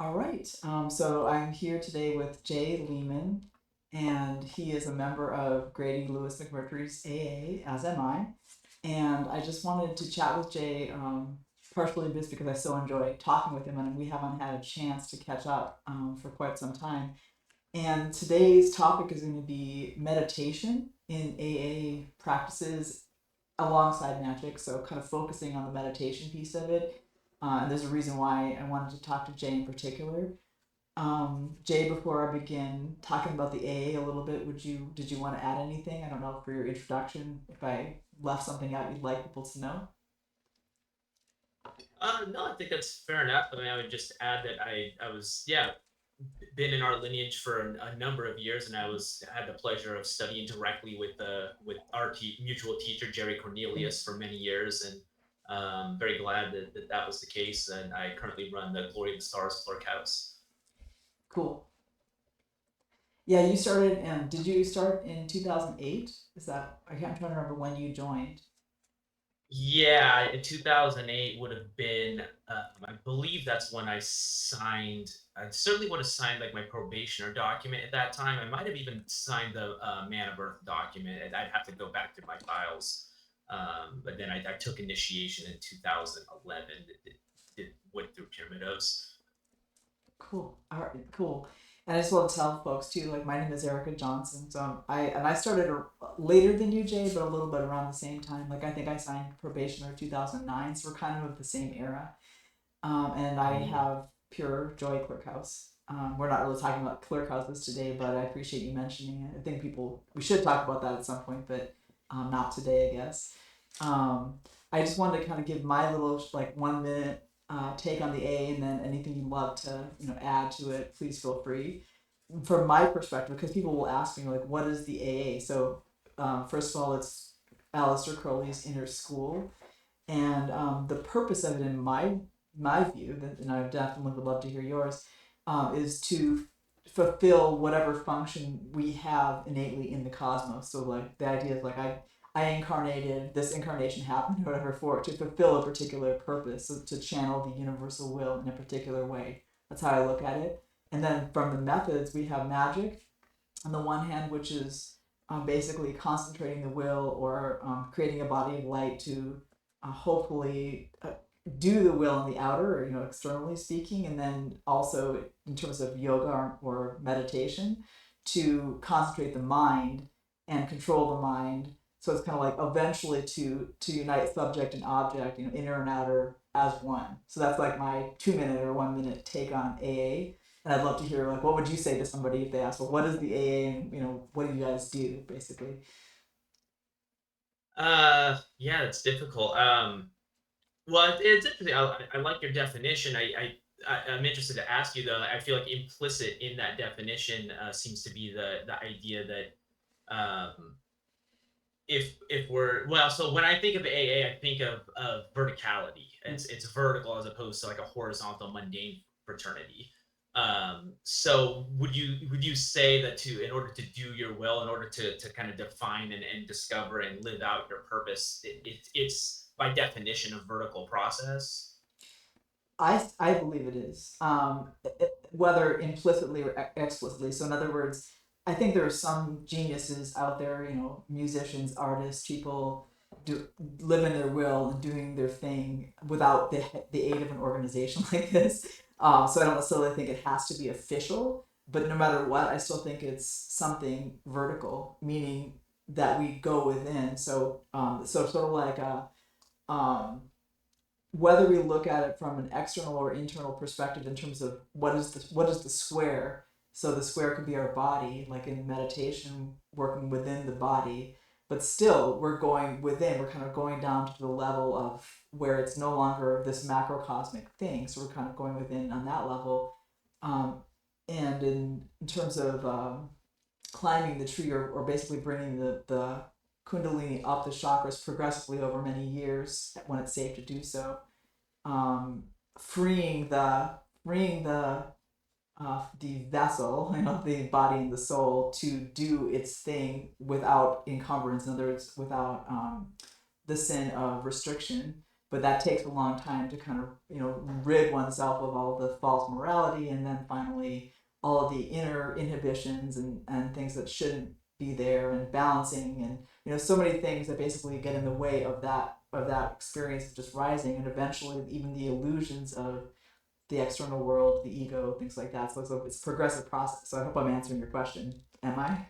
All right. So I'm here today with Jay Lehman, and he is a member of Grady Lewis McMurtry's AA, as am I. And I just wanted to chat with Jay, partially just because I so enjoy talking with him, and we haven't had a chance to catch up for quite some time. And today's topic is going to be meditation in AA practices alongside magic, so kind of focusing on the meditation piece of it. And there's a reason why I wanted to talk to Jay in particular. Jay, before I begin talking about the AA a little bit, did you want to add anything? I don't know for your introduction if I left something out you'd like people to know. No, I think that's fair enough. I mean, I would just add that I was, yeah, been in our lineage for a number of years, and had the pleasure of studying directly with our mutual teacher Jerry Mm, Cornelius for many years, and very glad that was the case. And I currently run the Glory of the Stars Clerk House. cool. Yeah, you started. Did you start in 2008? Is that I can't. I'm trying to remember when you joined. Yeah, in 2008 would have been, I believe that's when I signed. I certainly would have signed like my probationer document at that time. I might have even signed the Man of Earth document, and I'd have to go back to my files. But then I took initiation in 2011. Went through Pyramid Oaths. Cool. All right, cool. And I just want to tell folks too, like my name is Erica Johnson. So I started later than you, Jay, but a little bit around the same time. Like I think I signed probation in 2009, so we're kind of the same era. And I Mm. have Pure Joy Clerk House. We're not really talking about clerk houses today, but I appreciate you mentioning it. I think we should talk about that at some point, but not today, I guess. Um, I just wanted to kind of give my little like 1 minute take on the A, and then anything you'd love to add to it, please feel free. From my perspective, because people will ask me like, what is the AA? So first of all, it's Aleister Crowley's Inner School, and the purpose of it, in my view, and I definitely would love to hear yours, is to fulfill whatever function we have innately in the cosmos. So like the idea is like I incarnated, this incarnation happened or whatever for it to fulfill a particular purpose, so to channel the universal will in a particular way. That's how I look at it. And then from the methods, we have magic on the one hand, which is basically concentrating the will or creating a body of light to hopefully do the will in the outer, or externally speaking, and then also in terms of yoga or meditation to concentrate the mind and control the mind. So it's kind of like eventually to unite subject and object, inner and outer as one. So that's like my 2 minute or 1 minute take on AA. And I'd love to hear like what would you say to somebody if they ask, well, what is the AA, and what do you guys do basically? Yeah, it's difficult. Well, it's interesting. I like your definition. I'm interested to ask you though. I feel like implicit in that definition seems to be the idea that if we're well, so when I think of AA, I think of verticality. Mm. It's vertical as opposed to like a horizontal mundane fraternity. So would you say that to in order to do your will, in order to kind of define and discover and live out your purpose, it's by definition a vertical process? I believe it is, whether implicitly or explicitly. So in other words, I think there are some geniuses out there, musicians, artists, people do live in their will and doing their thing without the aid of an organization like this. So I don't necessarily think it has to be official, but no matter what, I still think it's something vertical, meaning that we go within. So sort of like a whether we look at it from an external or internal perspective in terms of what is the square. So the square could be our body, like in meditation, working within the body, but still we're going within. We're kind of going down to the level of where it's no longer this macrocosmic thing. So we're kind of going within on that level. Um, and in terms of climbing the tree, or basically bringing the kundalini up the chakras progressively over many years when it's safe to do so, um, freeing the vessel, the body and the soul to do its thing without encumbrance. In other words, without the sin of restriction. but that takes a long time to kind of rid oneself of all the false morality, and then finally all of the inner inhibitions and things that shouldn't be there, and balancing, and so many things that basically get in the way of that experience of just rising, and eventually even the illusions of the external world, the ego, things like that. So it's a progressive process. So I hope I'm answering your question. Am I?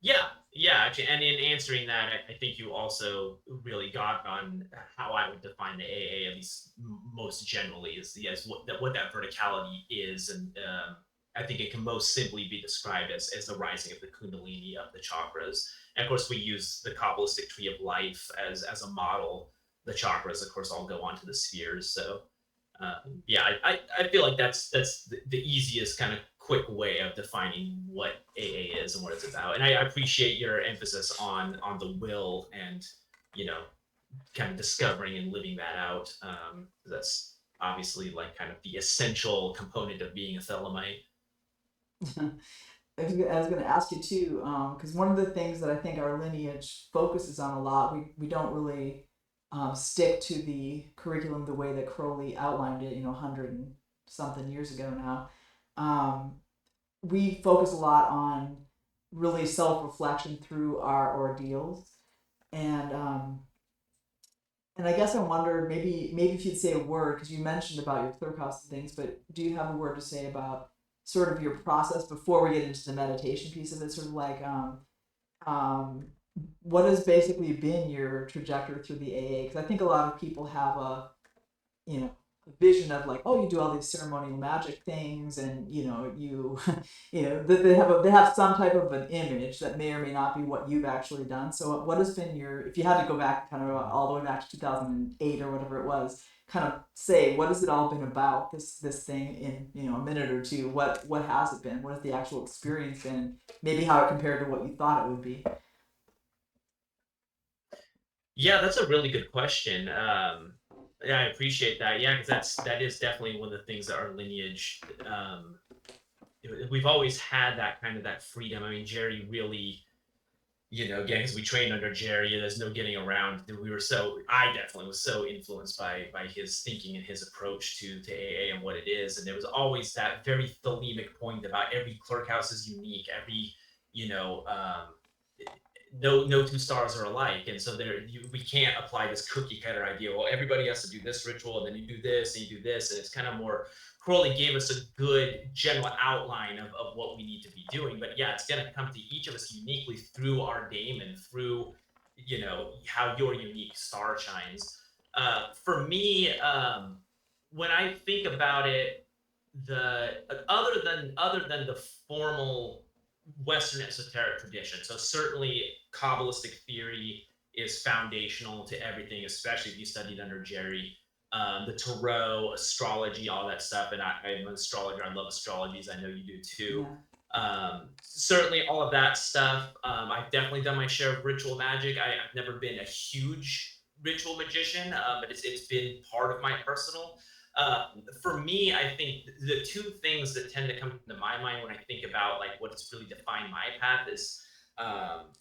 Yeah, yeah, actually, and in answering that, I think you also really got on how I would define the AA, at least most generally, is yes, what that verticality is, and I think it can most simply be described as the rising of the Kundalini of the chakras. And of course, we use the Kabbalistic tree of life as a model. The chakras, of course, all go onto the spheres. So yeah, I feel like that's the easiest kind of quick way of defining what AA is and what it's about. And I appreciate your emphasis on the will and you know kind of discovering and living that out. That's obviously like kind of the essential component of being a Thelemite. I was going to ask you too, because one of the things that I think our lineage focuses on a lot, we don't really stick to the curriculum the way that Crowley outlined it, 100 and something years ago now. Um, we focus a lot on really self reflection through our ordeals, and and I guess I wondered, maybe if you'd say a word, because you mentioned about your third house and things, but do you have a word to say about sort of your process before we get into the meditation piece of it? Sort of like um, what has basically been your trajectory through the AA? Because I think a lot of people have a vision of like, oh, you do all these ceremonial magic things, and you they have some type of an image that may or may not be what you've actually done. So what has been your, if you had to go back kind of all the way back to 2008 or whatever it was, kind of say what has it all been about, this thing, in a minute or two? What has it been? What has the actual experience been? Maybe how it compared to what you thought it would be. Yeah, that's a really good question. Yeah, I appreciate that. Yeah, because that is definitely one of the things that our lineage we've always had that kind of that freedom. I mean, Jerry really, again, because we trained under Jerry, there's no getting around. I definitely was so influenced by his thinking and his approach to AA and what it is. And there was always that very thelemic point about every clerk house is unique. Every, you know, no two stars are alike, and so we can't apply this cookie cutter idea. Well, everybody has to do this ritual, and then you do this, and you do this, and it's kind of more. Crowley gave us a good general outline of what we need to be doing, but yeah, it's going to come to each of us uniquely through our game and through how your unique star shines. For me, when I think about it, the other than the formal Western esoteric tradition. So certainly Kabbalistic theory is foundational to everything, especially if you studied under Jerry. The tarot, astrology, all that stuff. And I'm an astrologer. I love astrologies. I know you do too. Yeah. Certainly all of that stuff. I've definitely done my share of ritual magic. I've never been a huge ritual magician, but it's been part of my personal. For me, I think the two things that tend to come into my mind when I think about like what's really defined my path is um,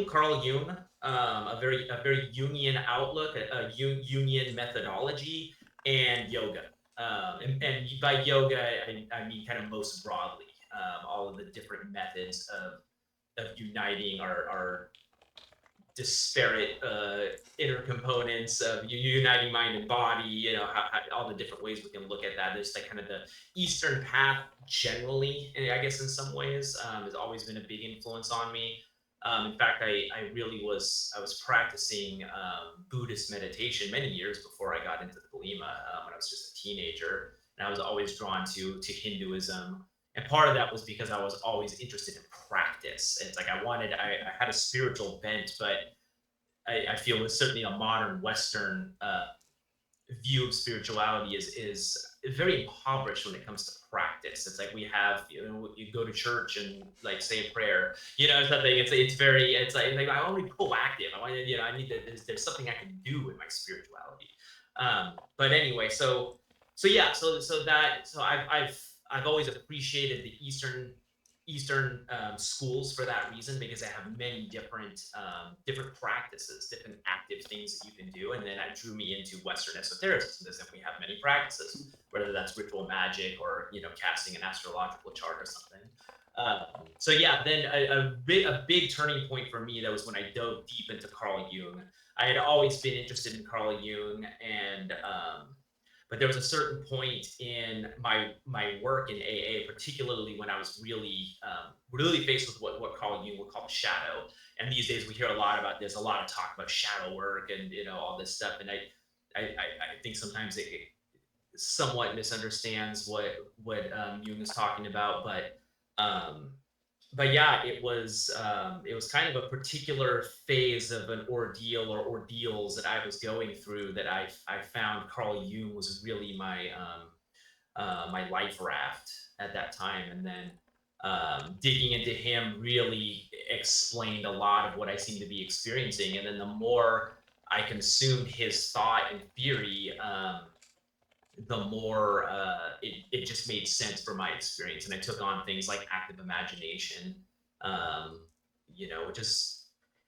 Carl Jung, a very Jungian outlook, a Jungian methodology, and yoga. And by yoga, I mean kind of most broadly all of the different methods of uniting our disparate inner components of uniting mind and body, all the different ways we can look at that. There's like kind of the Eastern path generally, and I guess in some ways, has always been a big influence on me. In fact, I was practicing Buddhist meditation many years before I got into the Thelema when I was just a teenager, and I was always drawn to Hinduism, and part of that was because I was always interested in practice. And it's like I had a spiritual bent, but I feel with certainly a modern Western view of spirituality is very impoverished when it comes to practice. It's like we have, you go to church and like say a prayer, something. It's like I want to be proactive. I want to, I need to. There's something I can do with my spirituality. But anyway, so yeah, so I've always appreciated the Eastern Eastern schools for that reason, because they have many different practices, different active things that you can do, and then that drew me into Western esotericism, as if we have many practices, whether that's ritual magic or casting an astrological chart or something. So yeah, then a big turning point for me, that was when I dove deep into Carl Jung. I had always been interested in Carl Jung, and but there was a certain point in my work in AA, particularly when I was really faced with what Carl Jung would call the shadow. And these days we hear a lot about, there's a lot of talk about shadow work and all this stuff. And I think sometimes it somewhat misunderstands what Jung is talking about, um, but yeah, it was kind of a particular phase of an ordeal or ordeals that I was going through, that I found Carl Jung was really my life raft at that time. And then digging into him really explained a lot of what I seemed to be experiencing. And then the more I consumed his thought and theory, the more it just made sense for my experience. And I took on things like active imagination, um, just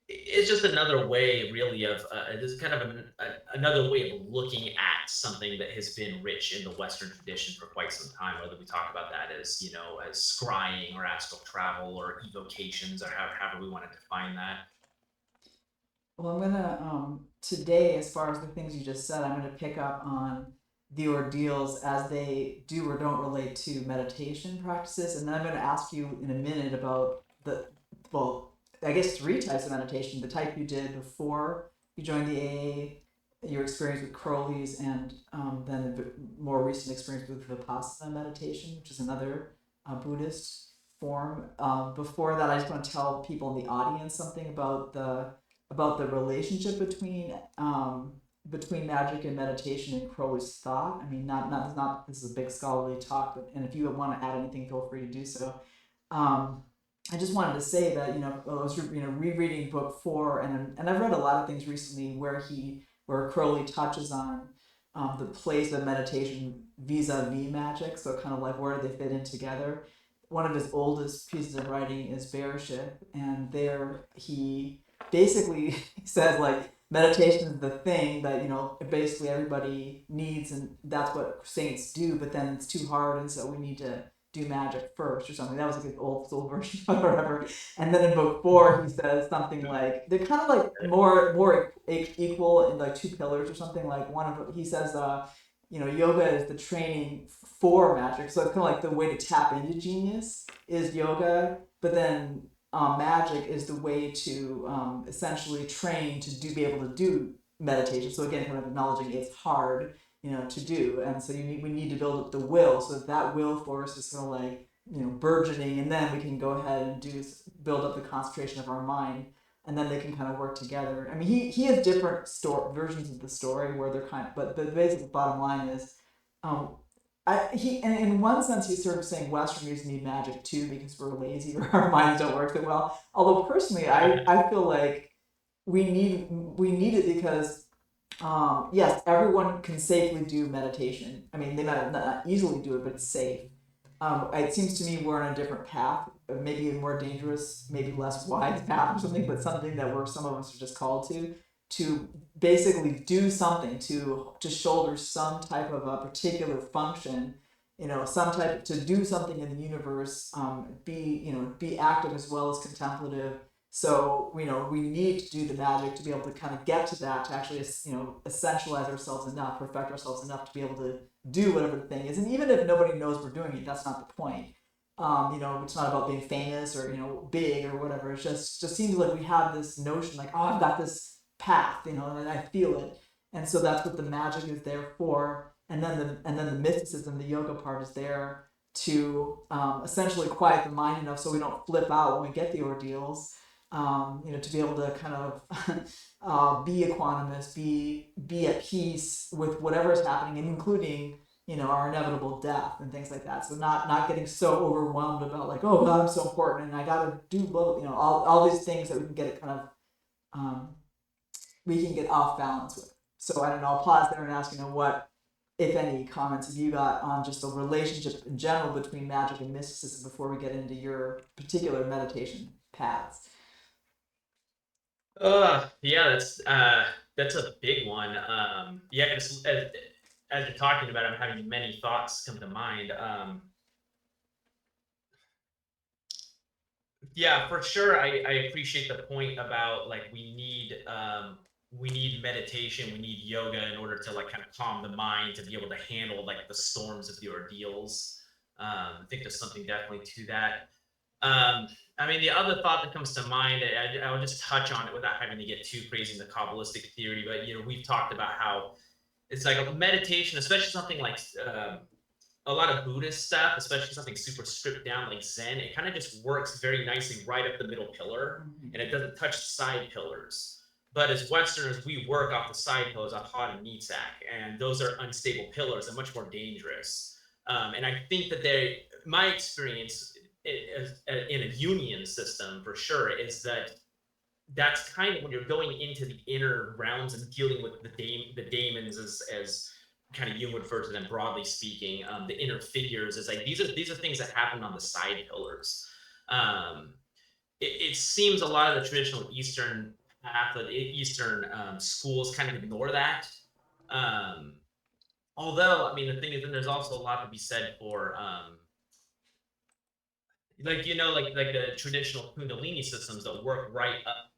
it's just another way, really, of it is kind of another way of looking at something that has been rich in the Western tradition for quite some time. Whether we talk about that as as scrying or astral travel or evocations, or however we want to define that. Well, I'm gonna today, as far as the things you just said, I'm gonna pick up on the ordeals as they do or don't relate to meditation practices, and then I'm gonna ask you in a minute about the well, I guess three types of meditation: the type you did before you joined the AA, your experience with Crowley's, and then the more recent experience with Vipassana meditation, which is another Buddhist form. Before that, I just want to tell people in the audience something about the relationship between magic and meditation and Crowley's thought. I mean, not this is a big scholarly talk, but and if you want to add anything, feel free to do so. Um, I just wanted to say that I was rereading book four, and I've read a lot of things recently where Crowley touches on the place of meditation vis-a-vis magic. So kind of like where do they fit in together. One of his oldest pieces of writing is Bearship, and there he basically says like meditation is the thing that basically everybody needs, and that's what saints do, but then it's too hard, and so we need to do magic first or something. That was like an old school version or whatever. And then in book four he says something like they're kind of like more equal in like two pillars or something. Like one of he says yoga is the training for magic, so it's kind of like the way to tap into genius is yoga, but then magic is the way to essentially train to be able to do meditation. So again, kind of acknowledging it's hard, to do, and so we need to build up the will, so that will force is kind of like burgeoning, and then we can go ahead and build up the concentration of our mind, and then they can kind of work together. I mean, he has different versions of the story where they're but the basic bottom line is um, he and in one sense he's sort of saying Westerners need magic too because we're lazy or our minds don't work that well. Although personally, I feel like we need it because yes, everyone can safely do meditation. I mean, they might not easily do it, but it's safe. It seems to me we're on a different path, maybe a more dangerous, maybe less wise path or something, but something that some of us are just called to basically do something to shoulder some type of a particular function, some type to do something in the universe, be active as well as contemplative. So we need to do the magic to be able to kind of get to that, to actually essentialize ourselves enough, perfect ourselves enough to be able to do whatever the thing is. And even if nobody knows we're doing it, that's not the point. It's not about being famous or big or whatever. It just seems like we have this notion like, oh, I've got this path, and I feel it, and so that's what the magic is there for. And then the mysticism, the yoga part, is there to essentially quiet the mind enough so we don't flip out when we get the ordeals. To be able to kind of be equanimous, be at peace with whatever is happening, including our inevitable death and things like that. So not getting so overwhelmed about like, oh God, I'm so important and I gotta do both. All these things that we can get kind of we can get off balance with. So I don't know. I'll pause there and ask what if any, comments have you got on just the relationship in general between magic and mysticism before we get into your particular meditation paths? Yeah, that's a big one. Yeah, as you're talking about it, I'm having many thoughts come to mind. Yeah, for sure. I appreciate the point about like we need meditation, we need yoga in order to like kind of calm the mind to be able to handle like the storms of the ordeals. I think there's something definitely to that. I mean, the other thought that comes to mind, I'll just touch on it without having to get too crazy in the Kabbalistic theory, but we've talked about how it's like a meditation, especially something like a lot of Buddhist stuff, especially something super stripped down like Zen. It kind of just works very nicely right up the middle pillar, and it doesn't touch the side pillars. But as Westerners, we work off the side pillars, off hot and meat sack, and those are unstable pillars and much more dangerous. And I think that my experience in a union system for sure is that that's kind of when you're going into the inner realms and dealing with the daemons as kind of Jung would refer to them broadly speaking. The inner figures is like these are things that happen on the side pillars. Um, it seems a lot of the traditional Eastern path, the Eastern schools kind of ignore that. Um, Although, I mean, the thing is, then there's also a lot to be said for like like the traditional Kundalini systems that work right up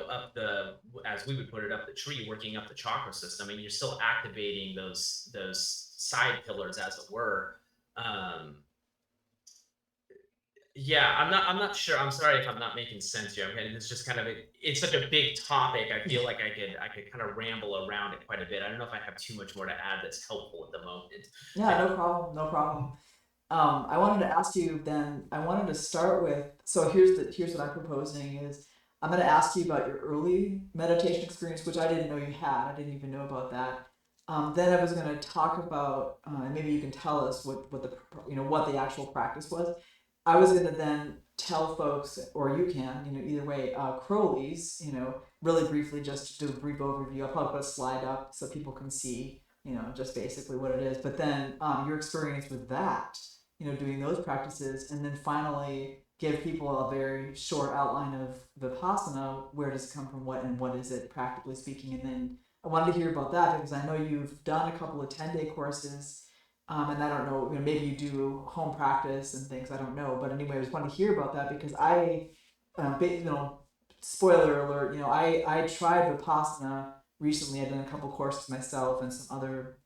up the, as we would put it, up the tree, working up the chakra system, and you're still activating those side pillars, as it were. Um, yeah, I'm not sure. I'm sorry if I'm not making sense here. Okay, it's just kind of it's such a big topic. I feel like I could kind of ramble around it quite a bit. I don't know if I have too much more to add that's helpful at the moment. Yeah, no problem, no problem. I wanted to ask you then. I wanted to start with. So here's what I'm proposing is I'm going to ask you about your early meditation experience, which I didn't know you had. I didn't even know about that. Then I was going to talk about, and maybe you can tell us what the what the actual practice was. I was going to then tell folks, or you can, either way, Crowley's, really briefly, just to do a brief overview. I'll probably put a slide up so people can see, just basically what it is. But then your experience with that, doing those practices, and then finally give people a very short outline of Vipassana. Where does it come from? What and what is it, practically speaking? And then I wanted to hear about that because I know you've done a couple of 10-day courses, and I don't know, maybe you do home practice and things. I don't know, but anyway, I just wanted to hear about that because spoiler alert, I tried Vipassana recently. I've done a couple courses myself and some other,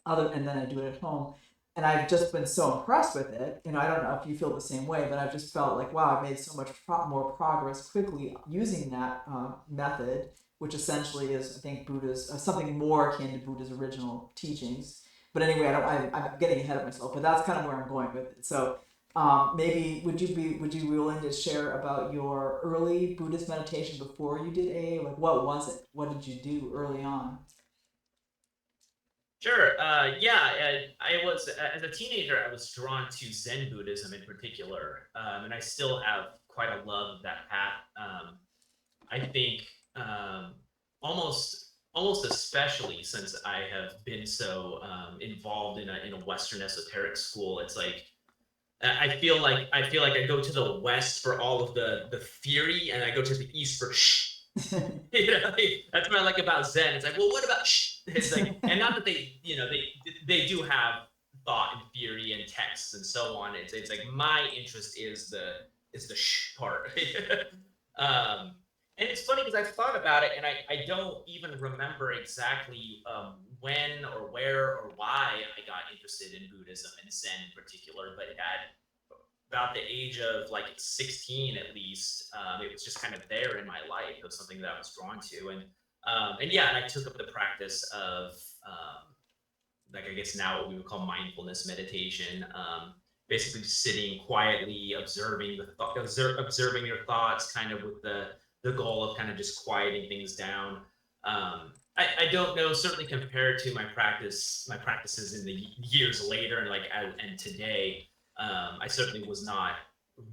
and then I do it at home. And I've just been so impressed with it. I don't know if you feel the same way, but I've just felt like, wow, I made so much more progress quickly using that method, which essentially is, I think, Buddha's something more akin to Buddha's original teachings. But anyway, I'm getting ahead of myself, but that's kind of where I'm going with it. So maybe would you be willing to share about your early Buddhist meditation before you did AA? Like, what was it? What did you do early on? Sure. Yeah, I was as a teenager. I was drawn to Zen Buddhism in particular, and I still have quite a love of that path. I think um, almost especially since I have been so involved in a Western esoteric school. It's like I feel like I go to the West for all of the theory, and I go to the East for shh. That's what I like about Zen. It's like, well, what about shh? It's like, and not that they do have thought and theory and texts and so on. It's like my interest is the shh part. um, and it's funny because I've thought about it, and I don't even remember exactly when or where or why I got interested in Buddhism and Zen in particular, but at about the age of like 16 at least, it was just kind of there in my life. It was something that I was drawn to, and yeah, and I took up the practice of like I guess now what we would call mindfulness meditation. Basically, just sitting quietly, observing observing your thoughts, kind of with the goal of kind of just quieting things down. I don't know, certainly compared to my practices in the years later and and today, I certainly was not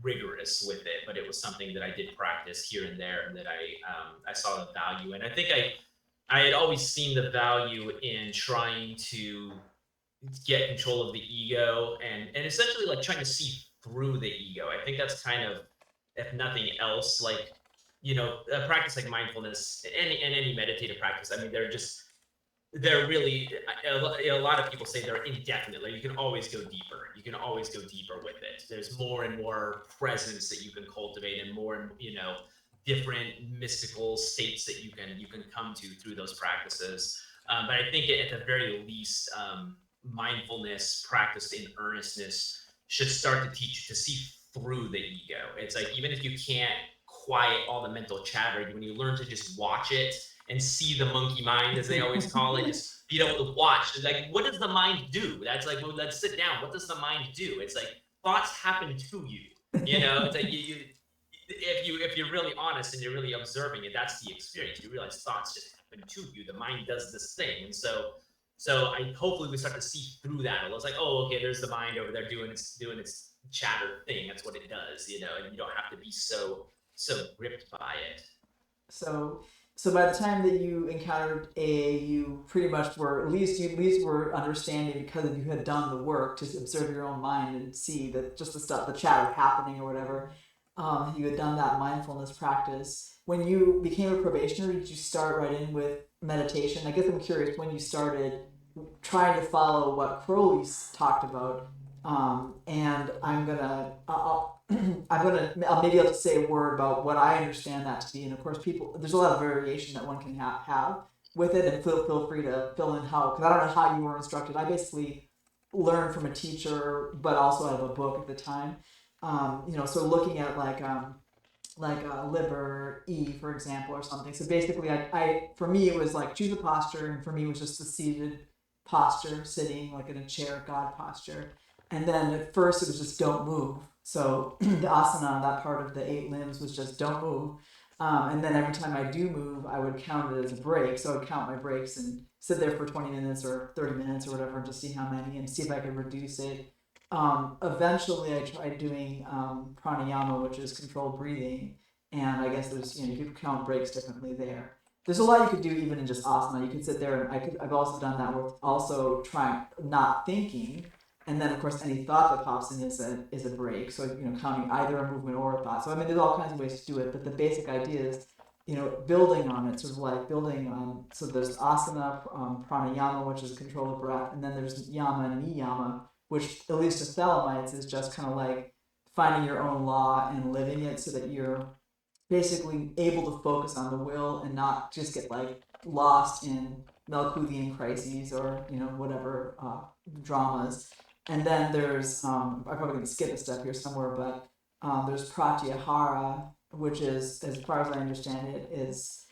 rigorous with it, but it was something that I did practice here and there, and that I saw the value in. I think I had always seen the value in trying to get control of the ego and essentially like trying to see through the ego. I think that's kind of, if nothing else, like, a practice like mindfulness and any meditative practice. I mean, they're really, a lot of people say they're indefinite. Like, you can always go deeper. You can always go deeper with it. There's more and more presence that you can cultivate, and more and different mystical states that you can come to through those practices. But I think at the very least, mindfulness practiced in earnestness should start to teach you to see through the ego. It's like, even if you can't quiet all the mental chatter, when you learn to just watch it and see the monkey mind, as they always call it, just be able to watch. It's like, what does the mind do? That's like, well, let's sit down. What does the mind do? It's like, thoughts happen to you. It's like, if you're really honest and you're really observing it, that's the experience. You realize thoughts just happen to you. The mind does this thing, and so I hopefully we start to see through that. It's like, oh, okay, there's the mind over there doing its chatter thing. That's what it does, and you don't have to be so gripped by it. So, so by the time that you encountered AA, you pretty much were at least were understanding because you had done the work to observe your own mind and see that just the stuff, the chatter happening or whatever. You had done that mindfulness practice. When you became a probationer, did you start right in with meditation? I guess I'm curious when you started trying to follow what Crowley talked about. And I'll maybe I'll just say a word about what I understand that to be. And of course, there's a lot of variation that one can have with it, and feel free to fill in how, because I don't know how you were instructed. I basically learned from a teacher, but also out of a book at the time. So looking at liver E, for example, or something. So basically, for me it was like choose a posture, and for me it was just the seated posture, sitting like in a chair, God posture. And then at first it was just don't move. So the asana, that part of the 8 limbs, was just don't move. And then every time I do move, I would count it as a break. So I would count my breaks and sit there for 20 minutes or 30 minutes or whatever, and just see how many and see if I could reduce it. Eventually, I tried doing pranayama, which is controlled breathing, and I guess you could count breaks differently there. There's a lot you could do even in just asana. You could sit there, and I've also done that with also trying not thinking, and then of course any thought that pops in is a break. So counting either a movement or a thought. So I mean, there's all kinds of ways to do it, but the basic idea is building on it, sort of like building on. So there's asana, pranayama, which is control of breath, and then there's yama and niyama, which at least to Thelemites is just kind of like finding your own law and living it, so that you're basically able to focus on the will and not just get like lost in Melkuvian crises or whatever dramas. And then there's I'm probably going to skip a step here somewhere, but there's pratyahara, which is, as far as I understand it, is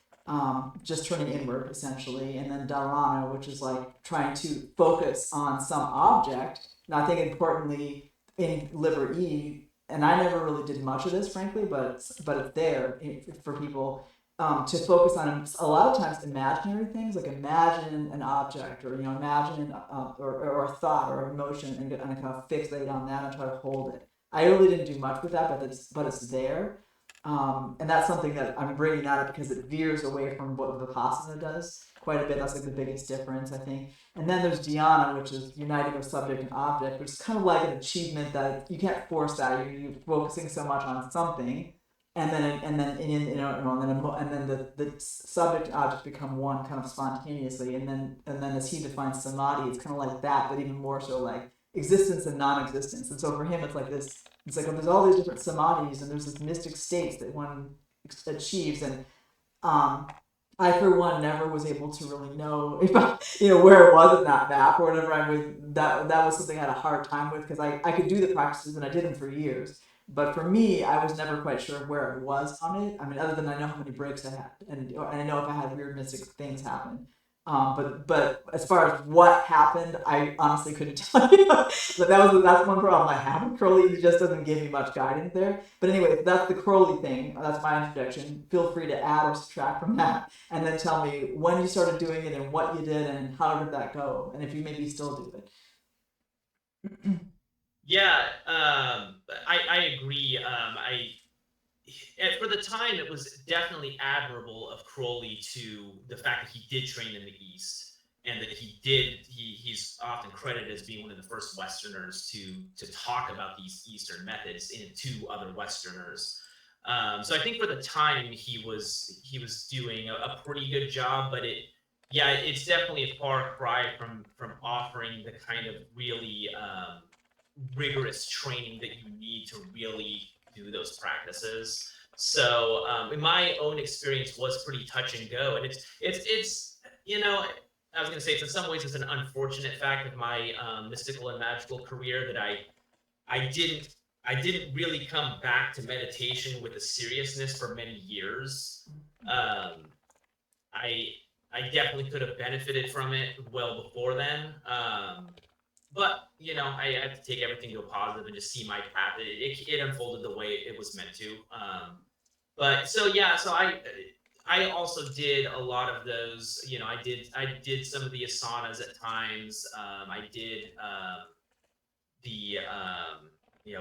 just turning inward essentially, and then dharana, which is like trying to focus on some object. And I think importantly in liver E, and I never really did much of this, frankly, but it's there for people to focus on a lot of times imaginary things, like imagine an object, or imagine or a thought or emotion, and kind of fixate on that and try to hold it. I really didn't do much with that, but it's there. And that's something that I'm bringing that up because it veers away from what Vipassana does quite a bit. That's like the biggest difference, I think. And then there's dhyana, which is uniting of subject and object, which is kind of like an achievement that you can't force that. You're focusing so much on something, and then the subject and object become one kind of spontaneously. And then as he defines samadhi, it's kind of like that, but even more so like existence and non-existence. And so for him, it's like this. It's like, there's all these different samadhis, and there's this mystic states that one achieves, and I, for one, never was able to really know if where it was in that map or whatever. I mean, that was something I had a hard time with, because I could do the practices and I did them for years, but for me, I was never quite sure where it was on it. I mean, other than I know how many breaks I had, and I know if I had weird mystic things happen. But as far as what happened, I honestly couldn't tell you. But that's one problem I have with Crowley. He just doesn't give me much guidance there. But anyway, that's the Crowley thing. That's my introduction. Feel free to add or subtract from that, and then tell me when you started doing it and what you did and how did that go, and if you maybe still do it. Yeah, I agree. for the time, it was definitely admirable of Crowley to the fact that he did train in the East, and that he's often credited as being one of the first Westerners to talk about these Eastern methods to other Westerners. So I think for the time he was doing a pretty good job, but yeah, it's definitely a far cry from offering the kind of really rigorous training that you need to really do those practices. So in my own experience was pretty touch and go, and it's I was going to say it's in some ways it's an unfortunate fact of my mystical and magical career that I didn't I didn't really come back to meditation with a seriousness for many years. Um, I I definitely could have benefited from it well before then. But I have to take everything to a positive and just see my path. It unfolded the way it was meant to. But so yeah, so I also did a lot of those. I did some of the asanas at times. I did the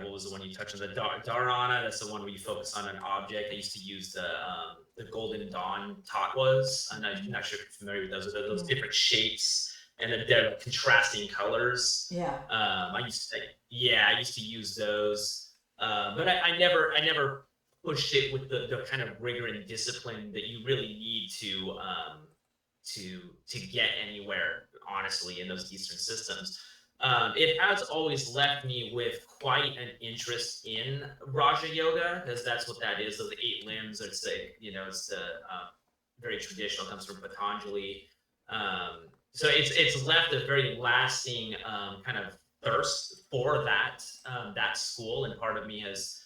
what was the one you touched on, the dharana? That's the one where you focus on an object. I used to use the golden dawn tatwas. I'm not sure if you're familiar with those different shapes and they're contrasting colors. Yeah. I used to use those, but I never pushed it with the kind of rigor and discipline that you really need to get anywhere, honestly, in those Eastern systems. It has always left me with quite an interest in Raja Yoga, because that's what that is. Those 8 limbs. It's very traditional. It comes from Patanjali. So it's left a very lasting kind of thirst for that school, and part of me has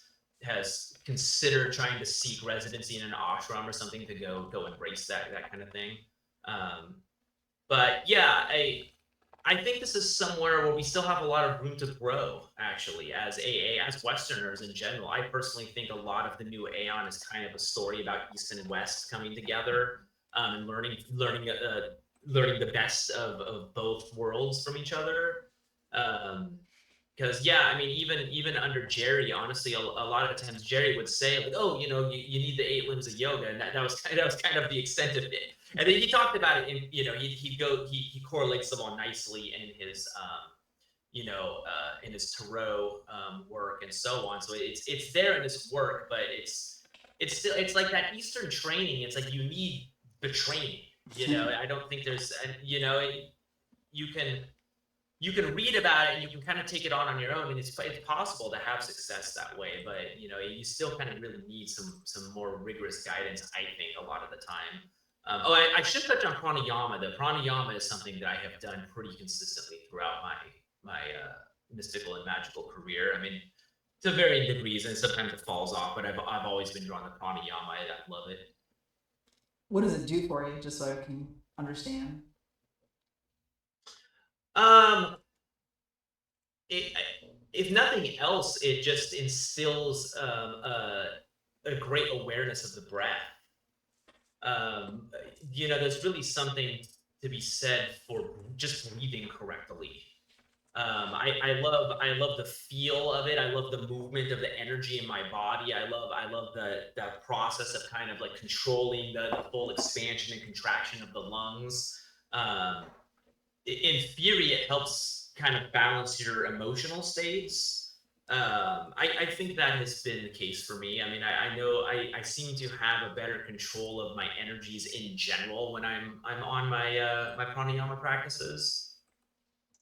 considered trying to seek residency in an ashram or something to go embrace that kind of thing. But yeah, I think this is somewhere where we still have a lot of room to grow, actually, as as Westerners in general. I personally think a lot of the new Aeon is kind of a story about East and West coming together, and learning the best of both worlds from each other. Because yeah, I mean, even under Jerry, honestly, a lot of times Jerry would say like, "Oh, you need the 8 limbs of yoga," and that was kind of the extent of it. And then he talked about it in he correlates them all nicely in his tarot work and so on. So it's there in his work, but it's like that Eastern training. It's like you need the training. I don't think there's you can read about it and you can kind of take it on your own, and it's possible to have success that way, but you still kind of really need some more rigorous guidance, I think, a lot of the time. I should touch on pranayama. The pranayama is something that I have done pretty consistently throughout my mystical and magical career. I mean, to varying degrees, and sometimes it falls off, but I've always been drawn to pranayama. I love it. What does it do for you, just so I can understand? Um, it, if nothing else, it just instills a great awareness of the breath. There's really something to be said for just breathing correctly. I love the feel of it. I love the movement of the energy in my body. I love that process of kind of like controlling the full expansion and contraction of the lungs. Um, in theory, it helps kind of balance your emotional states. I think that has been the case for me. I mean, I know I seem to have a better control of my energies in general when I'm on my pranayama practices.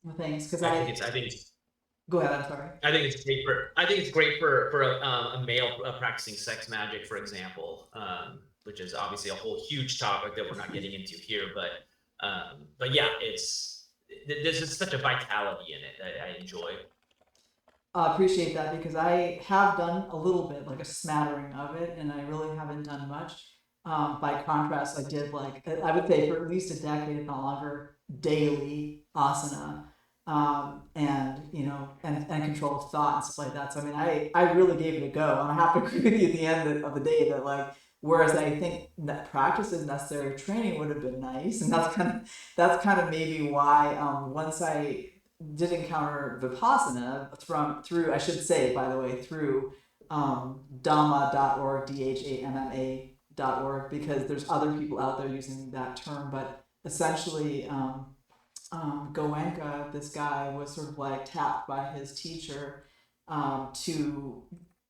Well, thanks, because I think it's I think it's go ahead. I'm sorry. I think it's great for a male practicing sex magic, for example, which is obviously a whole huge topic that we're not getting into here. But yeah, there's just such a vitality in it that I enjoy. Appreciate that, because I have done a little bit, like a smattering of it, and I really haven't done much. By contrast, I did, like, I would say, for at least a decade, if not longer, daily asana, and and control of thought and stuff like that. So I mean, I really gave it a go, and I have to agree with you at the end of the day that, like, whereas I think that practice is necessary, training would have been nice, and that's kind of maybe why, once I did encounter Vipassana through, I should say, by the way, through Dhamma.org, Dhamma.org, because there's other people out there using that term, but essentially, Goenka, this guy, was sort of like tapped by his teacher to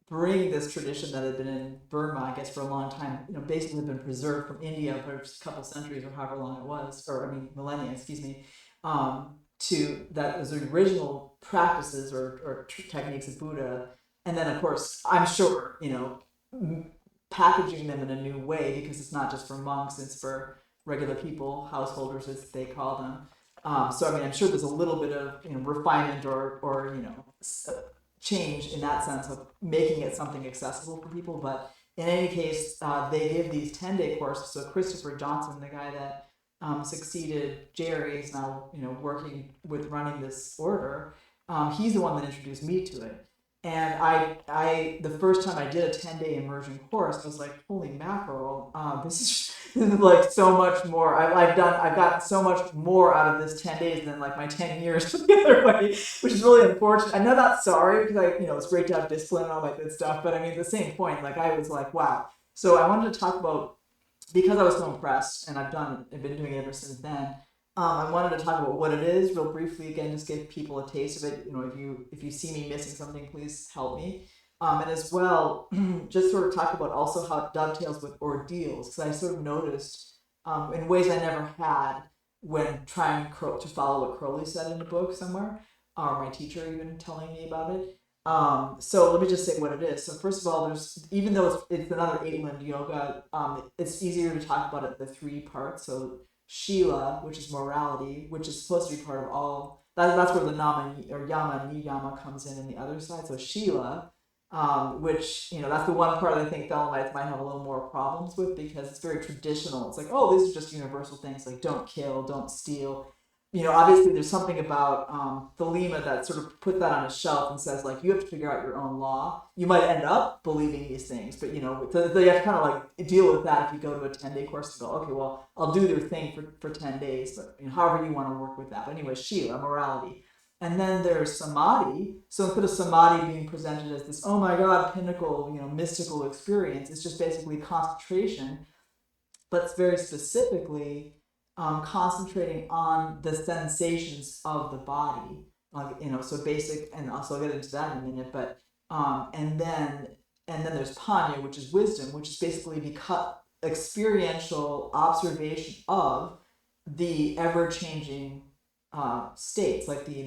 bring this tradition that had been in Burma, I guess, for a long time, basically had been preserved from India for a couple centuries or however long it was, or I mean, millennia, excuse me, to that was the original practices or techniques of Buddha. And then, of course, I'm sure, packaging them in a new way because it's not just for monks, it's for regular people, householders as they call them. So I mean, I'm sure there's a little bit of refinement or change in that sense of making it something accessible for people. But in any case, they give these 10-day courses. So Christopher Johnson, the guy that succeeded Jerry, is now working with running this order. He's the one that introduced me to it. And I the first time I did a 10-day immersion course, I was like, holy mackerel, this is like so much more. I've gotten so much more out of this 10 days than like my 10 years the other way, which is really unfortunate. I'm not sorry because it's great to have discipline and all that good stuff, but I mean, at the same point, like I was like, wow. So I wanted to talk about, because I was so impressed, and I've been doing it ever since then. I wanted to talk about what it is real briefly. Again, just give people a taste of it. If you see me missing something, please help me. And as well, just sort of talk about also how it dovetails with ordeals, because I sort of noticed in ways I never had when trying to follow what Crowley said in a book somewhere, or my teacher even telling me about it. So let me just say what it is. So first of all, even though it's another 8-limbed yoga, it's easier to talk about it the 3 parts. So Shila, which is morality, which is supposed to be part of all. That's where the Nama or Yama and Niyama comes in the other side. So Shila, which that's the one part I think Thelemites might have a little more problems with because it's very traditional. It's like, oh, these are just universal things like don't kill, don't steal. Obviously there's something about Thelema that sort of put that on a shelf and says like you have to figure out your own law. You might end up believing these things, but so you have to kind of like deal with that if you go to a 10-day course and go, okay, well, I'll do their thing for 10 days, but however you want to work with that. But anyway, Shila, morality. And then there's samadhi. So instead of samadhi being presented as this, oh my God, pinnacle, mystical experience, it's just basically concentration, but it's very specifically concentrating on the sensations of the body, like so basic, and also I'll get into that in a minute. But and then there's panya, which is wisdom, which is basically the experiential observation of the ever changing states, like the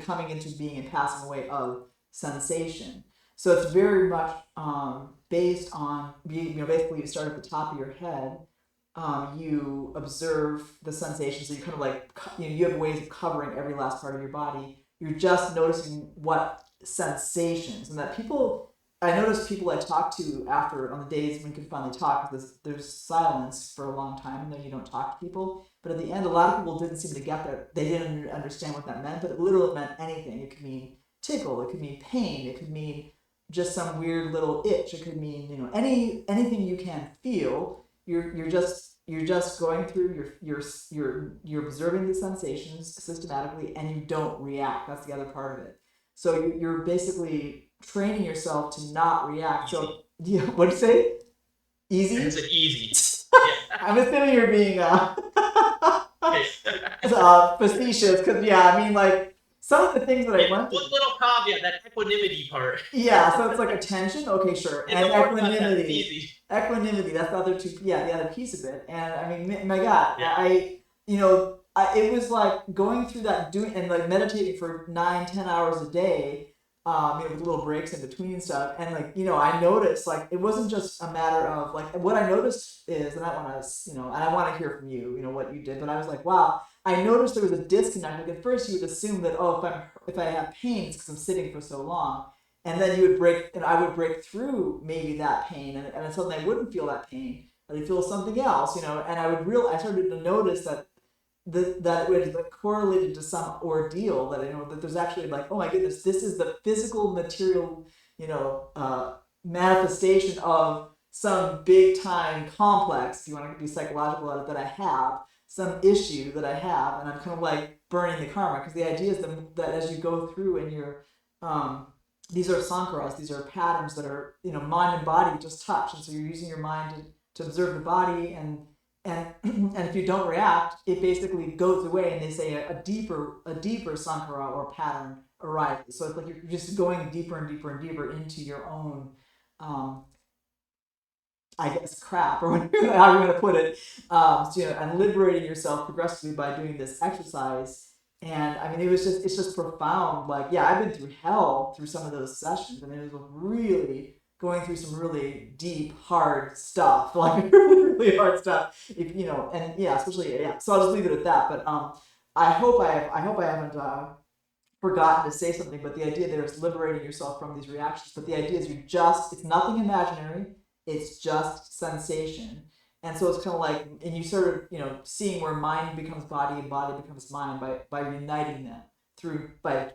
coming into being and passing away of sensation. So it's very much based on basically you start at the top of your head. You observe the sensations. So you kind of like you have ways of covering every last part of your body. You're just noticing what sensations, and that I noticed people I talk to after on the days when you can finally talk, because there's silence for a long time, and then you don't talk to people. But at the end, a lot of people didn't seem to get that. They didn't understand what that meant, but it literally meant anything. It could mean tickle. It could mean pain. It could mean just some weird little itch. It could mean anything you can feel. You're just going through you're observing the sensations systematically, and you don't react. That's the other part of it. So you're basically training yourself to not react. Easy. So yeah, what'd you say? Easy? It's easy. I'm assuming you're being facetious, because I mean, like some of the things that I went through. One little caveat, that equanimity part. Yeah, so it's like attention. Okay, sure, and equanimity. Equanimity. That's the other two. Yeah, the other piece of it. And I mean, my God, Yeah. it was like going through that and like meditating for 9-10 hours a day. With little breaks in between and stuff. And like, I noticed like it wasn't just a matter of like what I noticed is, and I want to, and I want to hear from you, what you did. But I was like, wow, I noticed there was a disconnect. Like at first you would assume that if I have pain, it's because I'm sitting for so long, and then I would break through maybe that pain, and suddenly I wouldn't feel that pain, but I'd feel something else, and I started to notice that that it was like correlated to some ordeal that that there's actually like, oh my goodness, this is the physical material manifestation of some big time complex, if you want to be psychological at it, that I have, some issue that I have, and I'm kind of like burning the karma, because the idea is that as you go through and you're these are sankaras, these are patterns that are, mind and body just touch, and so you're using your mind to observe the body, and and if you don't react, it basically goes away, and they say a deeper sankara or pattern arises. So it's like you're just going deeper and deeper and deeper into your own, um, I guess, crap, or how you want to put it, and liberating yourself progressively by doing this exercise. And I mean, it's just profound. Like, yeah, I've been through hell through some of those sessions, and it was really going through some really deep, hard stuff, like really hard stuff. And yeah, especially, yeah. So I'll just leave it at that. But I hope I haven't forgotten to say something, but the idea there is liberating yourself from these reactions. But the idea is it's nothing imaginary, it's just sensation. And so it's kind of like, and you sort of, seeing where mind becomes body and body becomes mind by uniting them by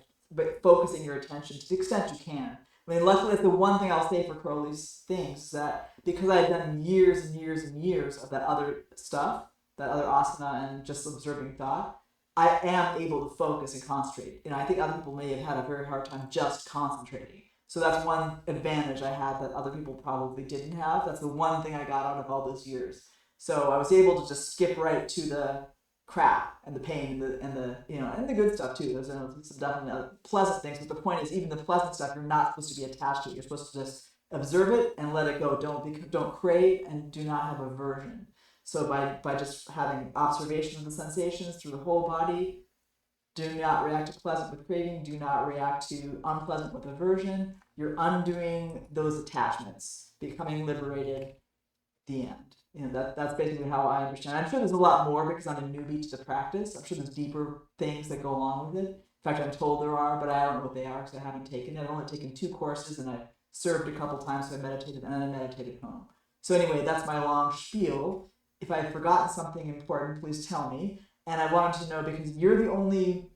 focusing your attention to the extent you can. I mean, luckily, that's the one thing I'll say for Crowley's things, that because I've done years and years and years of that other stuff, that other asana and just observing thought, I am able to focus and concentrate. I think other people may have had a very hard time just concentrating. So that's one advantage I had that other people probably didn't have. That's the one thing I got out of all those years. So I was able to just skip right to the crap and the pain and the good stuff too. There's some definitely pleasant things, but the point is, even the pleasant stuff, you're not supposed to be attached to it. You're supposed to just observe it and let it go. Don't crave, and do not have aversion. So by just having observation of the sensations through the whole body, do not react to pleasant with craving, do not react to unpleasant with aversion. You're undoing those attachments, becoming liberated, the end. That's basically how I understand it. I'm sure there's a lot more because I'm a newbie to the practice. I'm sure there's deeper things that go along with it. In fact, I'm told there are, but I don't know what they are because I haven't taken it. I've only taken 2 courses, and I've served a couple times, so I meditated and then I meditated home. So anyway, that's my long spiel. If I've forgotten something important, please tell me. And I wanted to know, because you're the only,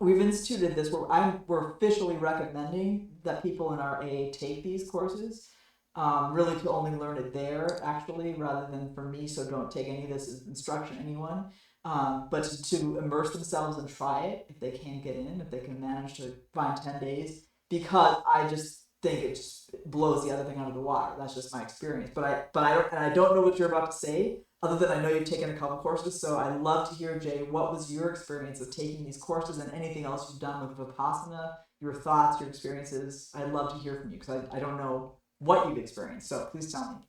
we've instituted this where we're officially recommending that people in our AA take these courses, really to only learn it there, actually, rather than for me. So don't take any of this as instruction, anyone. But to immerse themselves and try it if they can get in, if they can manage to find 10 days, because I just think it just blows the other thing out of the water. That's just my experience. But I don't know what you're about to say, other than I know you've taken a couple courses. So I'd love to hear, Jay, what was your experience of taking these courses, and anything else you've done with Vipassana, your thoughts, your experiences. I'd love to hear from you because I don't know what you've experienced. So please tell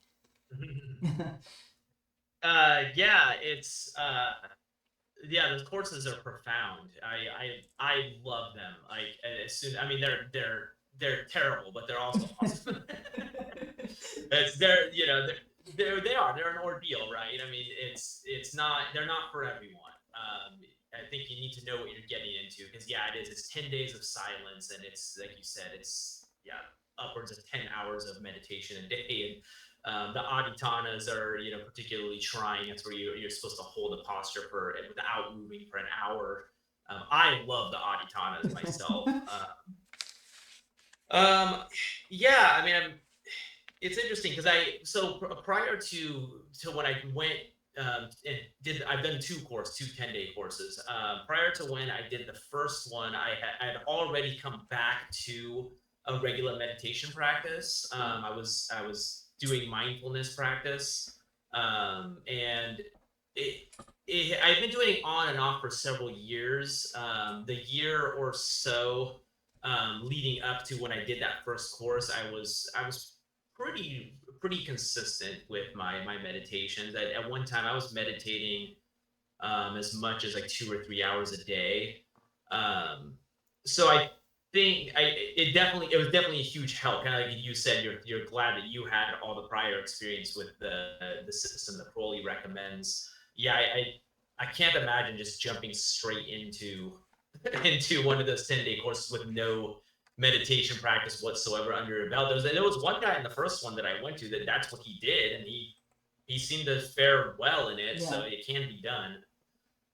me. Yeah, it's yeah, those courses are profound. I love them. Like, as soon, I mean, they're terrible, but they're also awesome. They're an ordeal, right? I mean, it's not they're not for everyone. I think you need to know what you're getting into, because yeah, it is. It's 10 days of silence, and it's like you said, it's yeah, upwards of 10 hours of meditation a day, and the adhitanas are, particularly trying. It's where you're supposed to hold a posture without moving for an hour. I love the adhitanas myself. Um, yeah, I mean, it's interesting because prior to when I went, and did I've done two 10-day courses. Prior to when I did the first one, I had already come back to a regular meditation practice. I was doing mindfulness practice, and it, I've been doing it on and off for several years. The year or so leading up to when I did that first course, I was pretty consistent with my meditations. At one time, I was meditating as much as like 2 or 3 hours a day. Um, so I think it was definitely a huge help. Kind of like you said, you're glad that you had all the prior experience with the system that Crowley recommends. Yeah, I can't imagine just jumping straight into into one of those 10-day courses with no meditation practice whatsoever under your belt. There was one guy in the first one that I went to that's what he did, and he seemed to fare well in it, so Yeah. it can be done.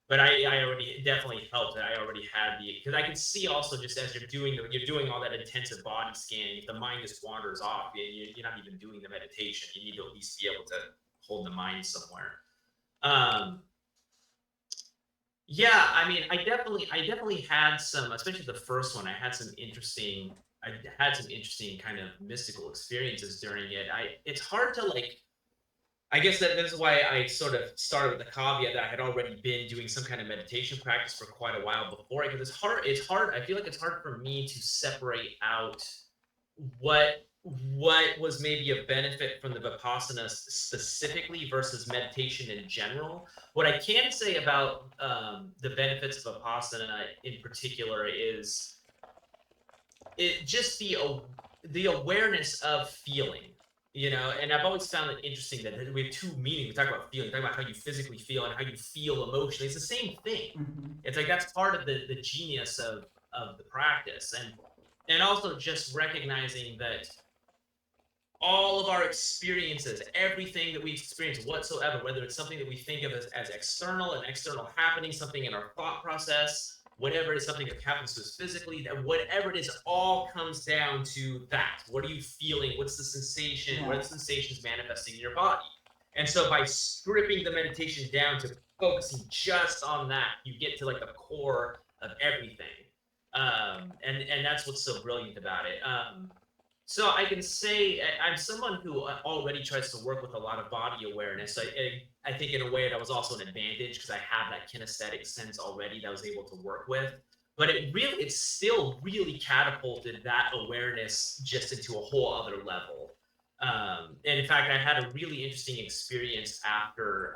But I already, it definitely helped that I already had because I can see also, just as you're doing all that intensive body scanning, if the mind just wanders off, you're not even doing the meditation. You need to at least be able to hold the mind somewhere. Um, yeah, I mean, I definitely had some, especially the first one. I had some interesting. I had some interesting kind of mystical experiences during it. It's hard to like. I guess that this is why I sort of started with the caveat that I had already been doing some kind of meditation practice for quite a while before, because it's hard. It's hard. I feel like it's hard for me to separate out what was maybe a benefit from the Vipassana specifically versus meditation in general. What I can say about the benefits of Vipassana in particular is it just the awareness of feeling, and I've always found it interesting that we have two meanings. We talk about feeling, we talk about how you physically feel and how you feel emotionally. It's the same thing. Mm-hmm. It's like that's part of the genius of the practice, and also just recognizing that all of our experiences, everything that we experience whatsoever, whether it's something that we think of as external, an external happening, something in our thought process, whatever it is, something that happens to us physically, that whatever it is, all comes down to that. What are you feeling? What's the sensation? Yeah. What are the sensations manifesting in your body? And so by stripping the meditation down to focusing just on that, you get to like the core of everything. And that's what's so brilliant about it. So I can say I'm someone who already tries to work with a lot of body awareness. I think in a way that was also an advantage because I have that kinesthetic sense already that I was able to work with. But it's still really catapulted that awareness just into a whole other level. And in fact, I had a really interesting experience after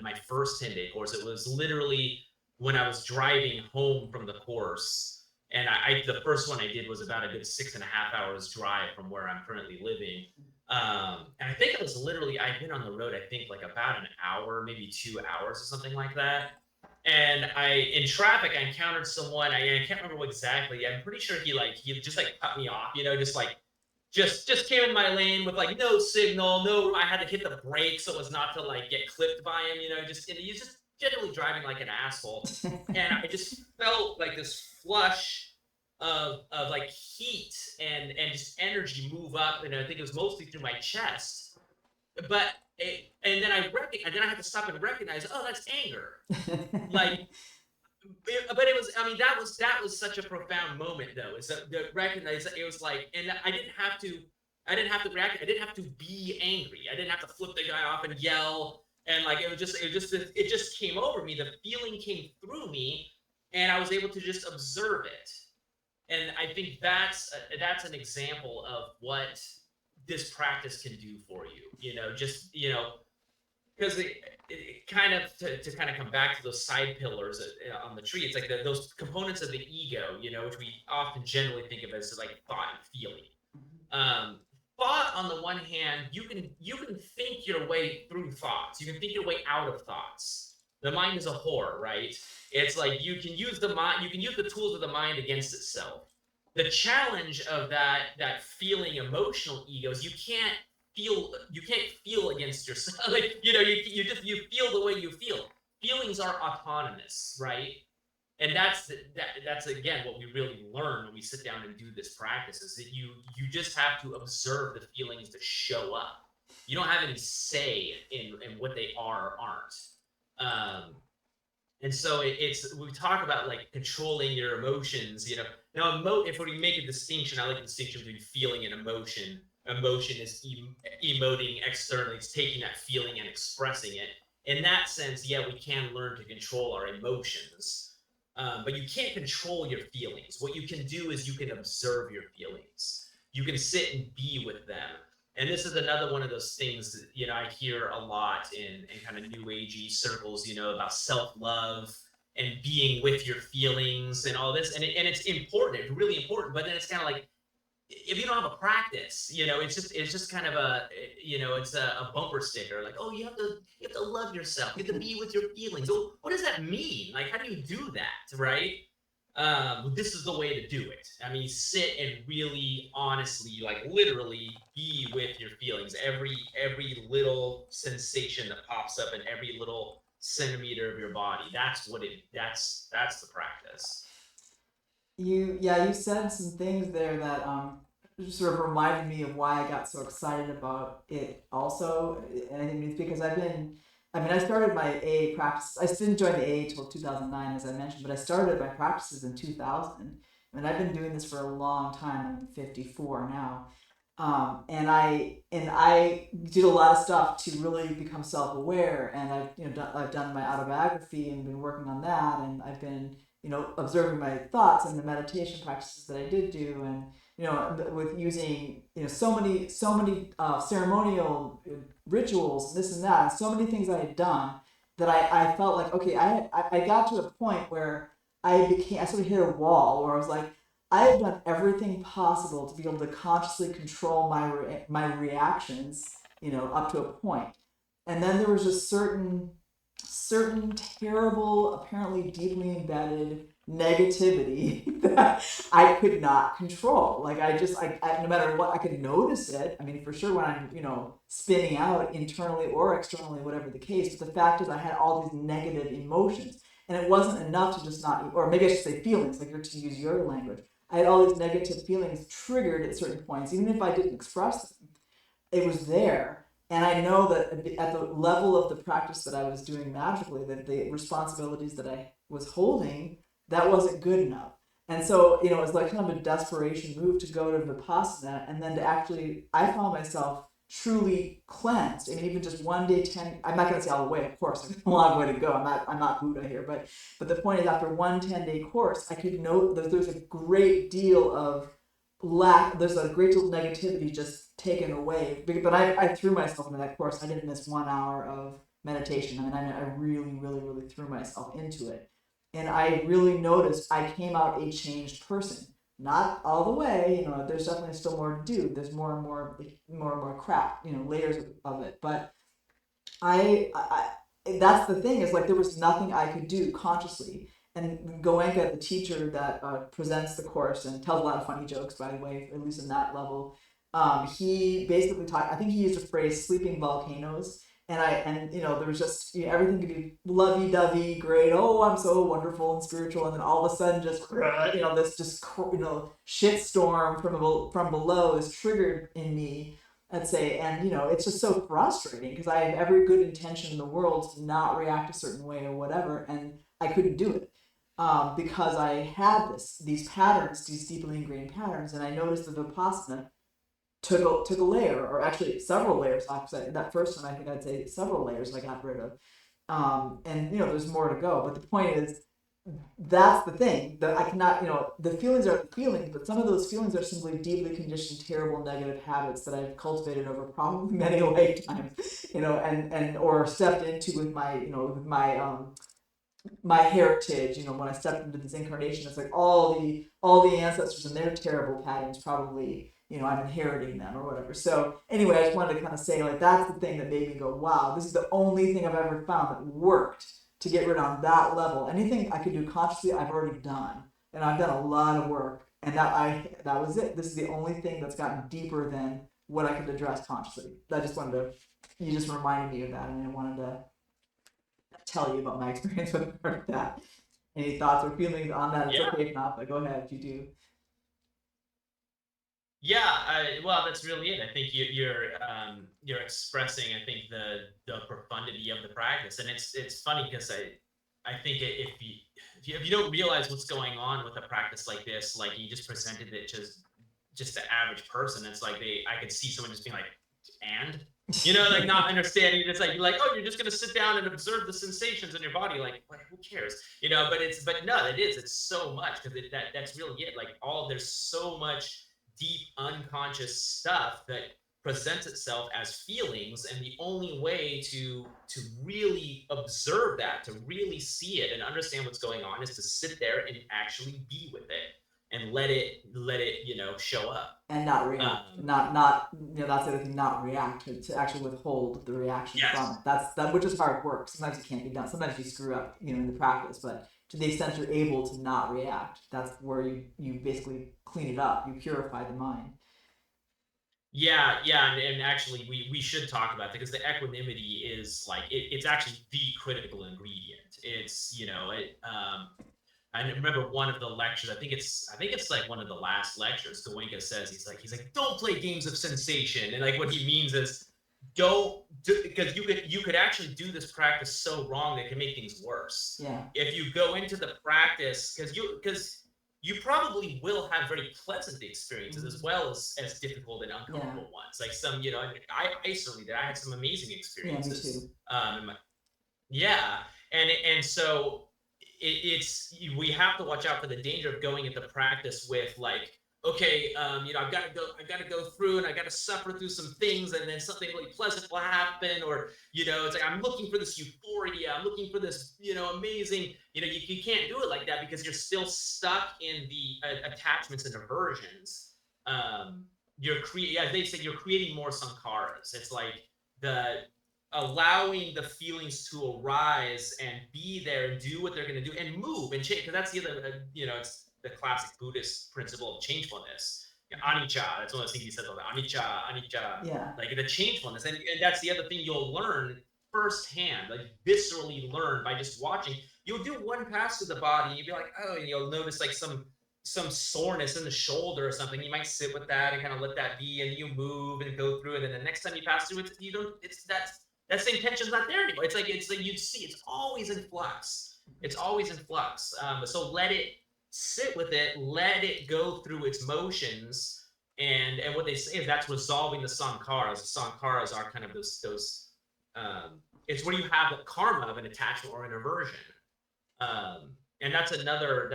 my first 10-day course. It was literally when I was driving home from the course, and the first one I did was about a good 6.5 hours drive from where I'm currently living. And I think it was literally, I've been on the road, I think like about an hour, maybe 2 hours or something like that. And in traffic, I encountered someone. I can't remember what exactly. I'm pretty sure he just like cut me off, just came in my lane with like no signal, no. I had to hit the brakes so as not to like get clipped by him, he's just generally driving like an asshole. And I just felt like this flush of like heat and just energy move up, and I think it was mostly through my chest. And then I had to stop and recognize, oh, that's anger. Like, but it was, I mean, that was such a profound moment though, is that recognize that it was like, and I didn't have to react. I didn't have to be angry. I didn't have to flip the guy off and yell. And like it just came over me. The feeling came through me, and I was able to just observe it. And I think that's an example of what this practice can do for you. Because it kind of to kind of come back to those side pillars on the tree. It's like those components of the ego, which we often generally think of as like thought and feeling. Thought, on the one hand, you can think your way through thoughts. You can think your way out of thoughts. The mind is a whore, right? It's like you can use the mind, you can use the tools of the mind against itself. The challenge of that feeling emotional ego is you can't feel against yourself. Like you feel the way you feel. Feelings are autonomous, right? And that's again what we really learn when we sit down and do this practice, is that you just have to observe the feelings that show up. You don't have any say in what they are or aren't. And so we talk about like controlling your emotions. Now if we make a distinction, I like the distinction between feeling and emotion. Emotion is emoting externally. It's taking that feeling and expressing it. In that sense, yeah, we can learn to control our emotions. But you can't control your feelings. What you can do is you can observe your feelings. You can sit and be with them. And this is another one of those things that, I hear a lot in kind of new agey circles, about self-love and being with your feelings and all this. And it's important. It's really important. But then it's kind of like, if you don't have a practice, it's just kind of it's a bumper sticker. Like, oh, you have to love yourself. You have to be with your feelings. Well, what does that mean? Like, how do you do that, right? This is the way to do it. I mean, sit and really honestly, like literally be with your feelings. Every little sensation that pops up in every little centimeter of your body. That's the practice. You said some things there that sort of reminded me of why I got so excited about it also. And I think it's because I started my AA practice. I didn't join the AA till 2009, as I mentioned, but I started my practices in 2000. And I've been doing this for a long time. I'm 54 now. And I did a lot of stuff to really become self-aware, and I've done my autobiography and been working on that, and I've been observing my thoughts and the meditation practices that I did do, and with using so many ceremonial rituals, this and that, and so many things I had done that I felt like, okay, I got to a point where I sort of hit a wall where I was like, I have done everything possible to be able to consciously control my reactions, up to a point. And then there was just certain terrible, apparently deeply embedded negativity that I could not control. Like no matter what, I could notice it. I mean, for sure when I'm, spinning out internally or externally, whatever the case. But the fact is, I had all these negative emotions, and it wasn't enough to just not, or maybe I should say feelings, like to use your language. I had all these negative feelings triggered at certain points, even if I didn't express them, it was there. And I know that at the level of the practice that I was doing magically, that the responsibilities that I was holding, that wasn't good enough. And so, it was like kind of a desperation move to go to Vipassana, and then to actually, I found myself truly cleansed. I mean, even just one day, 10, I'm not going to say all the way, of course, there's a long way to go. I'm not Buddha here, but the point is, after one 10-day course, I could note that there's a great deal of there's a great deal of negativity just taken away. But I threw myself into that course. I didn't miss 1 hour of meditation. I mean, I really, really, really threw myself into it. And I really noticed I came out a changed person. Not all the way, there's definitely still more to do. There's more and more crap, layers of it. But that's the thing, is like there was nothing I could do consciously. And Goenka, the teacher that presents the course and tells a lot of funny jokes, by the way, at least in that level, he basically talked. I think he used a phrase "sleeping volcanoes," and there was just everything could be lovey-dovey, great. Oh, I'm so wonderful and spiritual, and then all of a sudden, just this just shit storm from below is triggered in me, I'd say. And it's just so frustrating because I have every good intention in the world to not react a certain way or whatever, and I couldn't do it, because I had these patterns, these deeply ingrained patterns. And I noticed that Vipassana took a layer, or actually several layers off. That first one, I think I'd say several layers I got rid of, and there's more to go. But the point is, that's the thing, that I cannot, the feelings are the feelings, but some of those feelings are simply deeply conditioned, terrible, negative habits that I've cultivated over probably many lifetimes, and or stepped into with my heritage. When I stepped into this incarnation, it's like all the ancestors and their terrible patterns, probably, I'm inheriting them or whatever. So anyway, I just wanted to kind of say, like, that's the thing that made me go, wow, this is the only thing I've ever found that worked to get rid on that level. Anything I could do consciously, I've already done, and I've done a lot of work, and that was it. This is the only thing that's gotten deeper than what I could address consciously. You just reminded me of that, and I wanted to tell you about my experience with that. Any thoughts or feelings on that? It's Yeah. okay if not, but go ahead if you do. Yeah, well, that's really it. I think you're expressing, I think, the profundity of the practice, and it's funny because I think if you don't realize what's going on with a practice like this, like you just presented it just the average person, it's like I could see someone just being like, and like not understanding. It's like you're like, oh, you're just gonna sit down and observe the sensations in your body, like what, who cares, but no, it's so much, because that's really it. Like there's so much deep unconscious stuff that presents itself as feelings, and the only way to really observe that, to really see it and understand what's going on, is to sit there and actually be with it and let it show up. And not react. um Not that's the other thing. Not react, to actually withhold the reaction from yes. it. Which is hard work. Sometimes it can't be done. Sometimes you screw up, in the practice. But to the extent you're able to not react, that's where you basically clean it up. You purify the mind. Yeah, yeah, and actually, we should talk about that, because the equanimity is like it's actually the critical ingredient. It's I remember one of the lectures. I think it's like one of the last lectures. Goenka says he's like, don't play games of sensation, and like what he means is don't do, because you could actually do this practice so wrong that it can make things worse. Yeah. If you go into the practice, because you probably will have very pleasant experiences as Mm. well as difficult and Yeah. uncomfortable ones. Like some, I certainly did. I had some amazing Yeah, me experiences. too. In my Yeah, and so we have to watch out for the danger of going into practice with like, okay, I got to go through and I got to suffer through some things, and then something really pleasant will happen, or it's like I'm looking for this euphoria, I'm looking for this, amazing, you can't do it like that because you're still stuck in the attachments and aversions. As they say, you're creating more sankharas. It's like the allowing the feelings to arise and be there and do what they're going to do and move and change, because that's the other, it's the classic Buddhist principle of changefulness. Anicca, that's one of the things he says all the anicca, anicca, Yeah. like the changefulness. And that's the other thing you'll learn firsthand, like viscerally learn by just watching. You'll do one pass to the body and you'll be like, oh, and you'll notice like some soreness in the shoulder or something. You might sit with that and kind of let that be, and you move and go through. And then the next time you pass through it, you don't. It's that same tension's not there anymore. It's like you'd see. It's always in flux. It's always in flux. So let it sit with it. Let it go through its motions. And what they say is that's resolving the sankharas. The sankharas are kind of those. It's where you have the karma of an attachment or an aversion. And that's another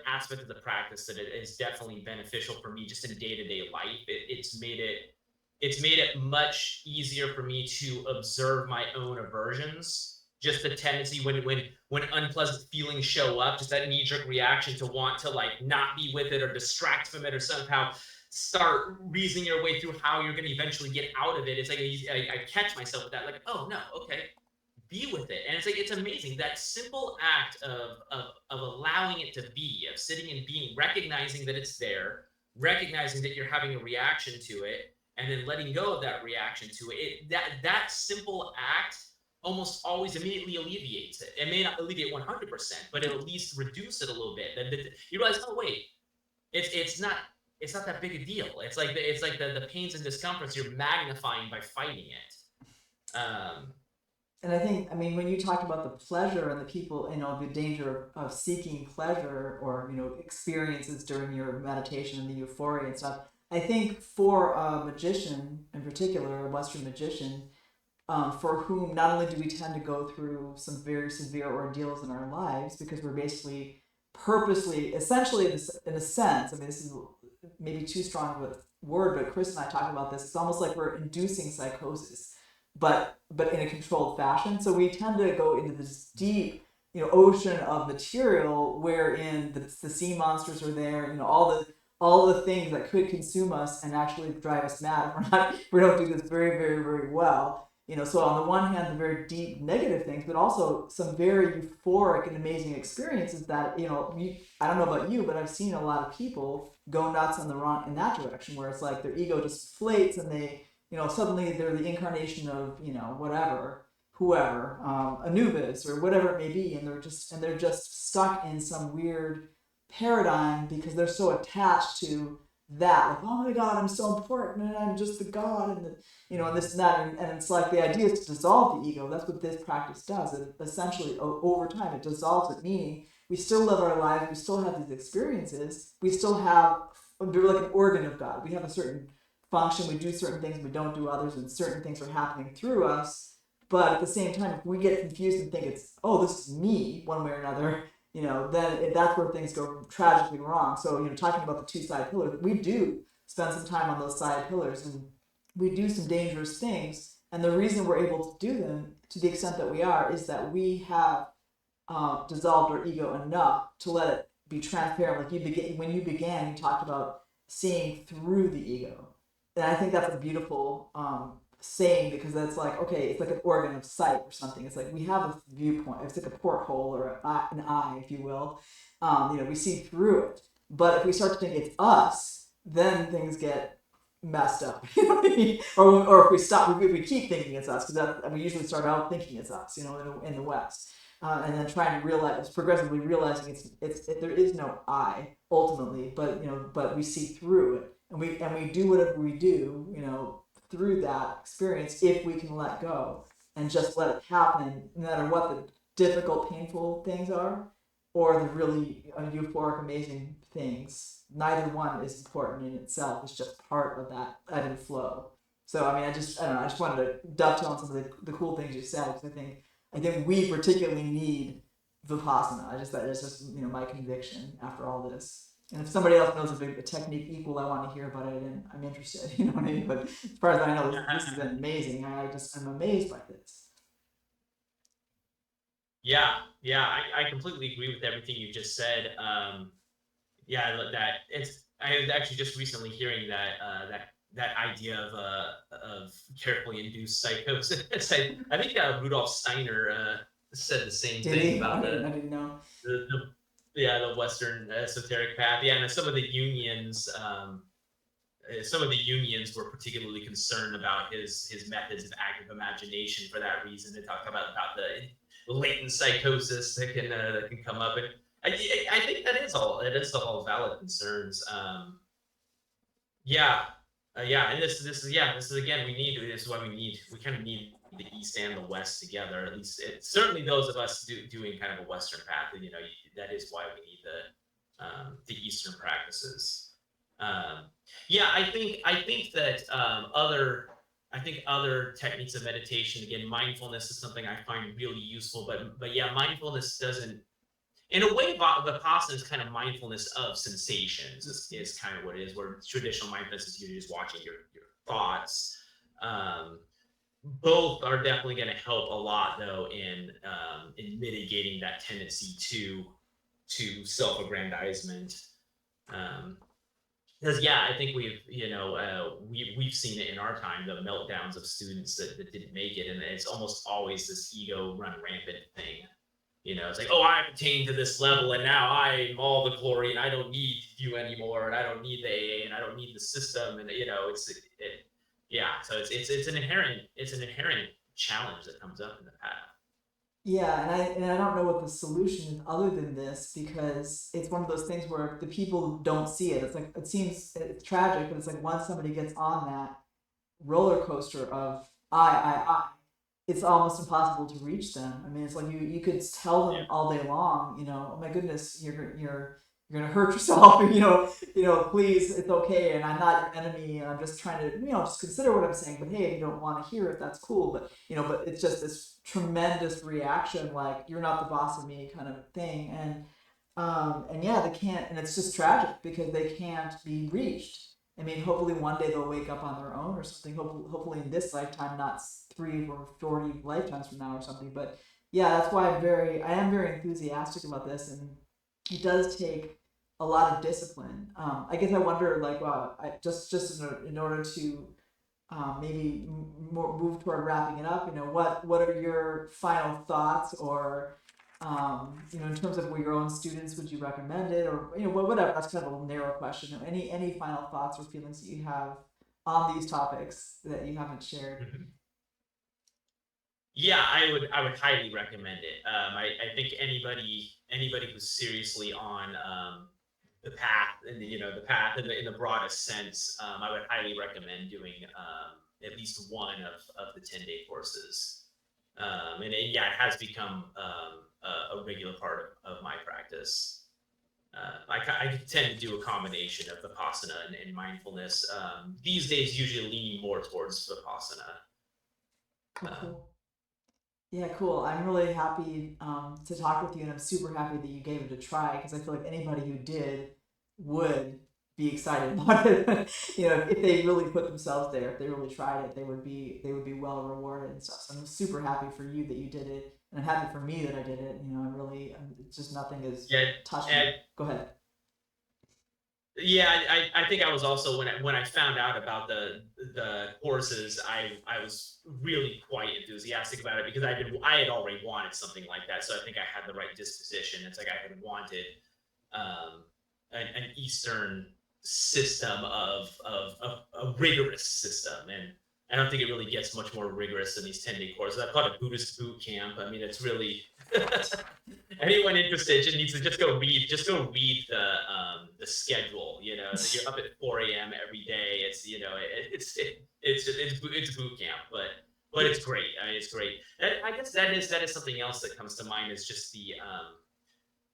aspect of the practice that it is definitely beneficial for me just in day-to-day life. It's made it much easier for me to observe my own aversions, just the tendency when unpleasant feelings show up, just that knee-jerk reaction to want to like not be with it or distract from it or somehow start reasoning your way through how you're going to eventually get out of it. It's like I catch myself with that, like, oh no, okay, be with it. And it's like it's amazing that simple act of allowing it to be, of sitting and being, recognizing that it's there, recognizing that you're having a reaction to it, and then letting go of that reaction to it. That simple act almost always immediately alleviates it. It may not alleviate 100%, but it'll at least reduce it a little bit. Then you realize, oh wait, it's not that big a deal. It's like the pains and discomforts you're magnifying by fighting it. And I think, I mean, when you talked about the pleasure and the people, the danger of seeking pleasure or, experiences during your meditation and the euphoria and stuff, I think for a magician in particular, a Western magician, for whom not only do we tend to go through some very severe ordeals in our lives because we're basically purposely, essentially, in a sense, I mean, this is maybe too strong of a word, but Chris and I talk about this. It's almost like we're inducing psychosis, but in a controlled fashion. So we tend to go into this deep, ocean of material wherein the sea monsters are there. All the things that could consume us and actually drive us mad if we don't do this very, very, very well. So on the one hand, the very deep negative things, but also some very euphoric and amazing experiences that, I don't know about you, but I've seen a lot of people go nuts in that direction, where it's like their ego just inflates and they, suddenly they're the incarnation of, whatever, whoever, Anubis or whatever it may be, and they're just stuck in some weird paradigm because they're so attached to that, like, oh my god, I'm so important and I'm just the god, and and this and that, and it's like the idea is to dissolve the ego. That's what this practice does. It essentially, over time, it dissolves it, meaning we still live our lives, we still have these experiences, we still have, we're like an organ of God. We have a certain function, we do certain things, we don't do others, and certain things are happening through us. But at the same time, if we get confused and think it's, oh, this is me, one way or another, then that's where things go tragically wrong. So, talking about the two side pillars, we do spend some time on those side pillars, and we do some dangerous things. And the reason we're able to do them to the extent that we are is that we have dissolved our ego enough to let it be transparent. Like when you began, you talked about seeing through the ego, and I think that's a beautiful saying, because that's like, okay, it's like an organ of sight or something. It's like we have a viewpoint. It's like a porthole or an eye, if you will. We see through it. But if we start to think it's us, then things get messed up. You know what I mean? Or if we stop, if we keep thinking it's us, because we usually start out thinking it's us, in the West. And then trying to realize, progressively realizing there is no I ultimately, but we see through it, and we do whatever we do, through that experience, if we can let go and just let it happen, no matter what the difficult, painful things are, or the really euphoric, amazing things. Neither one is important in itself. It's just part of that ebb and flow. So I mean, I don't know. I just wanted to dovetail on some of the cool things you said because I think we particularly need Vipassana. I just that is just my conviction after all this. And if somebody else knows a technique equal, I want to hear about it, and I'm interested. You know what I mean? But as far as I know, this has been amazing. I'm amazed by this. Yeah, I completely agree with everything you just said. Yeah, that it's. I was actually just recently hearing that idea of carefully induced psychosis. I think Rudolf Steiner said the same Did thing he? about I didn't know. the Western esoteric path. Yeah, and some of the unions were particularly concerned about his methods of active imagination for that reason. They talked about the latent psychosis that can come up, and I think it is all valid concerns. Yeah, yeah, and this is again this is why we kind of need the East and the West together. At least certainly those of us doing kind of a Western path. That is why we need the Eastern practices. Um, yeah, I think that other techniques of meditation, again, mindfulness is something I find really useful. But yeah, mindfulness doesn't. In a way, Vipassana is kind of mindfulness of sensations. Is kind of what it is. Where traditional mindfulness is you're just watching your thoughts. Um, Both are definitely going to help a lot, though, in mitigating that tendency to self-aggrandizement. Um, because yeah, I think we've seen it in our time, the meltdowns of students that didn't make it, and it's almost always this ego run rampant thing. It's like, oh, I've attained to this level, and now I'm all the glory, and I don't need you anymore, and I don't need the AA, and I don't need the system, and yeah. So it's an inherent challenge that comes up in the path. Yeah, and I don't know what the solution is other than this because it's one of those things where the people don't see it. It's like it seems it's tragic, but it's like once somebody gets on that roller coaster of I, it's almost impossible to reach them. I mean, it's like you could tell them all day long, oh my goodness, you're gonna hurt yourself, please, it's okay, and I'm not your enemy, and I'm just trying to, just consider what I'm saying. But hey, if you don't want to hear it, that's cool. But but it's just this tremendous reaction, like you're not the boss of me, kind of thing, and yeah, they can't, and it's just tragic because they can't be reached. I mean, hopefully one day they'll wake up on their own or something. Hopefully in this lifetime, not 3 or 40 lifetimes from now or something. But yeah, that's why I am very enthusiastic about this, and it does take a lot of discipline. I guess I wonder, like, just in order to maybe more move toward wrapping it up. What are your final thoughts, or in terms of your own students, would you recommend it, or whatever? That's kind of a narrow question. Any final thoughts or feelings that you have on these topics that you haven't shared? Yeah, I would highly recommend it. I think anybody who's seriously on the path, and the path in the broadest sense, I would highly recommend doing at least one of the 10-day courses. Yeah, it has become a regular part of my practice. I tend to do a combination of Vipassana and mindfulness. These days, usually leaning more towards Vipassana. Oh, cool. Yeah, cool. I'm really happy to talk with you, and I'm super happy that you gave it a try because I feel like anybody who did would be excited about it. If they really put themselves there, if they really tried it, they would be well rewarded and stuff. So I'm super happy for you that you did it, and I'm happy for me that I did it. It's just nothing is Yeah, touching. and Go ahead. yeah, I think I was also when I found out about the courses, I was really quite enthusiastic about it because I had already wanted something like that, so I think I had the right disposition. It's like I had wanted um, an Eastern system of a rigorous system, and I don't think it really gets much more rigorous than these 10-day courses. I call it a Buddhist boot camp. I mean, it's really anyone interested just needs to just go read the schedule. You're up at 4 a.m. every day. It's boot camp, but it's great. I mean, it's great. And I guess that is something else that comes to mind is just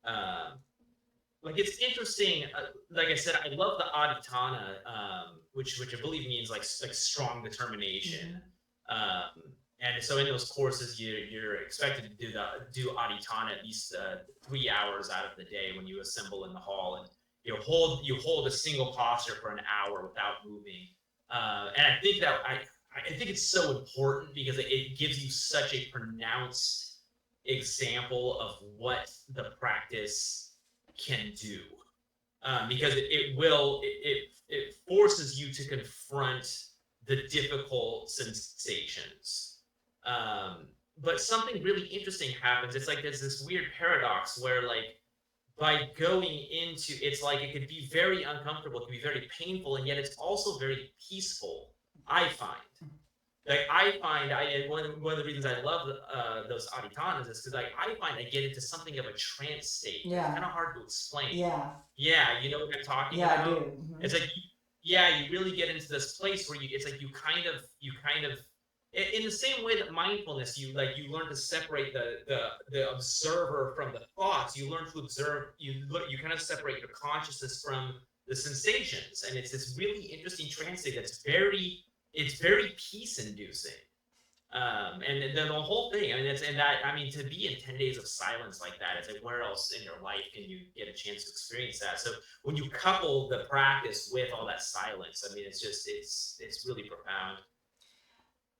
Um, like it's interesting. Like I said, I love the aditana, which I believe means like strong determination. And so in those courses, you're expected to do aditana at least 3 hours out of the day when you assemble in the hall, and you hold a single posture for an hour without moving. And I think that I think it's so important because it gives you such a pronounced example of what the practice can do, because it forces you to confront the difficult sensations. Um, but something really interesting happens. It's like there's this weird paradox where like by going into it's like it could be very uncomfortable, it can be very painful, and yet it's also very peaceful. I find like I find I one of the reasons I love those aditanas is because like I find I get into something of a trance state. It's Yeah. kind of hard to explain. Yeah. Yeah, you know what I'm talking Yeah, I do. about. It's like yeah, you really get into this place where it's like you kind of in the same way that mindfulness, you learn to separate the observer from the thoughts. You learn to observe. You kind of separate your consciousness from the sensations, and it's this really interesting trance state that's very peace inducing. And then the whole thing, I mean, to be in 10 days of silence like that, it's like, where else in your life can you get a chance to experience that? So when you couple the practice with all that silence, I mean, it's really profound.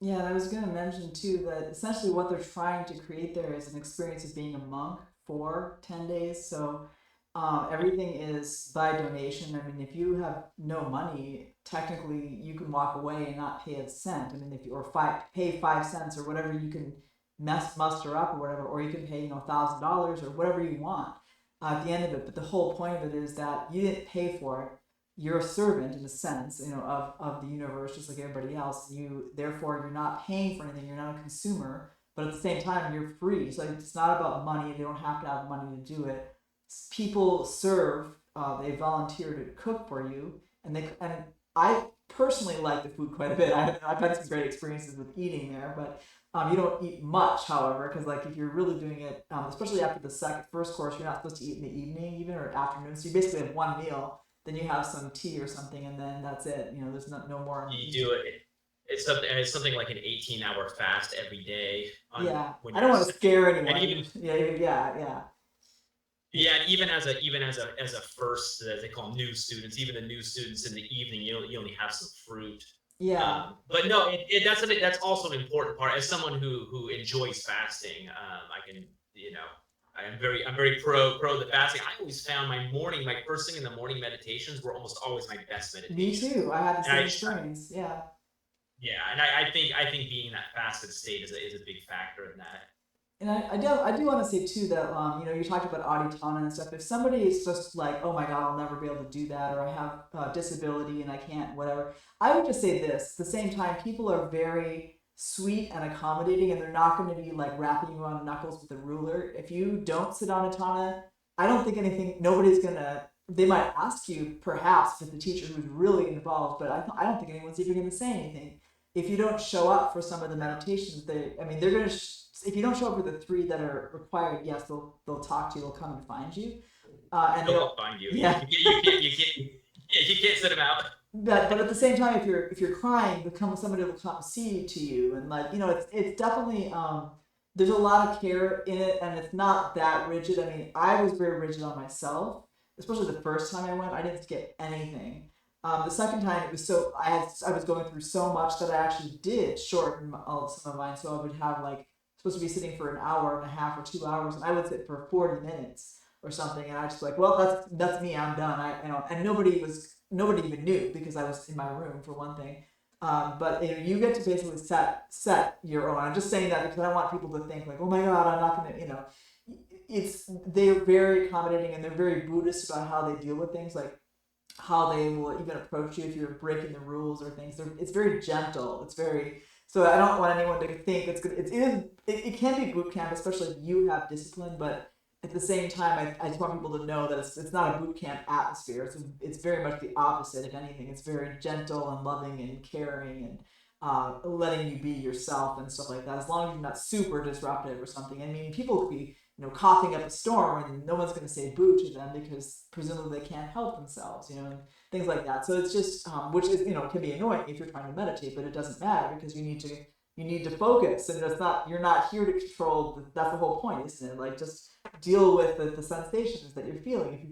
Yeah, and I was going to mention too that essentially what they're trying to create there is an experience of being a monk for 10 days. So everything is by donation. I mean, if you have no money, technically you can walk away and not pay a cent. I mean, if you or pay 5 cents or whatever you can muster up or whatever, or you can pay $1,000 or whatever you want at the end of it. But the whole point of it is that you didn't pay for it. You're a servant in a sense, of the universe, just like everybody else. You therefore you're not paying for anything. You're not a consumer, but at the same time you're free. So it's not about money. They don't have to have money to do it. People serve. They volunteer to cook for you, and I personally like the food quite a bit. I've had some great experiences with eating there, but you don't eat much, however, because like if you're really doing it, especially after the first course, you're not supposed to eat in the evening even or afternoon. So you basically have one meal, then you have some tea or something, and then that's it. There's no more in the You evening. do it. It's something like an 18-hour fast every day on Yeah, when I you're don't want to scare and anyone. even Yeah, yeah, yeah, yeah, even as a first, as they call new students, even the new students in the evening, you only have some fruit. yeah. But no, that's also an important part. As someone who enjoys fasting, I can I'm very pro the fasting. I always found my first thing in the morning meditations were almost always my best Me meditations, too. I had the and same experience. Yeah. yeah, and I think being in that fasted state is a big factor in that. And I do want to say too that you talked about Aditana and stuff. If somebody is just like, oh my God, I'll never be able to do that, or I have a disability and I can't, whatever. I would just say this. At the same time, people are very sweet and accommodating, and they're not going to be like wrapping you around knuckles with a ruler. If you don't sit on Atana, I don't think anything. Nobody's gonna. They might ask you, perhaps, if it's a teacher who's really involved, but I don't think anyone's even going to say anything if you don't show up for some of the meditations. I mean, they're gonna. If you don't show up for the three that are required, yes, they'll talk to you. They'll come and find you, and They'll they'll come find you. yeah. You can't sit them out. But at the same time, if you're crying, somebody will come see to you, and like it's definitely there's a lot of care in it, and it's not that rigid. I mean, I was very rigid on myself, especially the first time I went. I didn't skip anything. The second time it was so I was going through so much that I actually did shorten some of mine. So I would have like supposed to be sitting for an hour and a half or 2 hours, and I would sit for 40 minutes or something, and I just like, well, that's me. I'm done. And nobody even knew because I was in my room for one thing. But you get to basically set your own. I'm just saying that because I don't want people to think like, oh my God, I'm not gonna. They're very accommodating and they're very Buddhist about how they deal with things, like how they will even approach you if you're breaking the rules or things. It's very gentle. It's very so. I don't want anyone to think it's good. It can be boot camp, especially if you have discipline, but at the same time, I just want people to know that it's not a boot camp atmosphere. It's very much the opposite. If anything, it's very gentle and loving and caring and letting you be yourself and stuff like that. As long as you're not super disruptive or something. I mean, people could be coughing up a storm, and no one's going to say boo to them because presumably they can't help themselves, and things like that. So it's just, which is, can be annoying if you're trying to meditate, but it doesn't matter because you need to focus, and you're not here to control. That's the whole point, isn't it? Like, just deal with the sensations that you're feeling. If you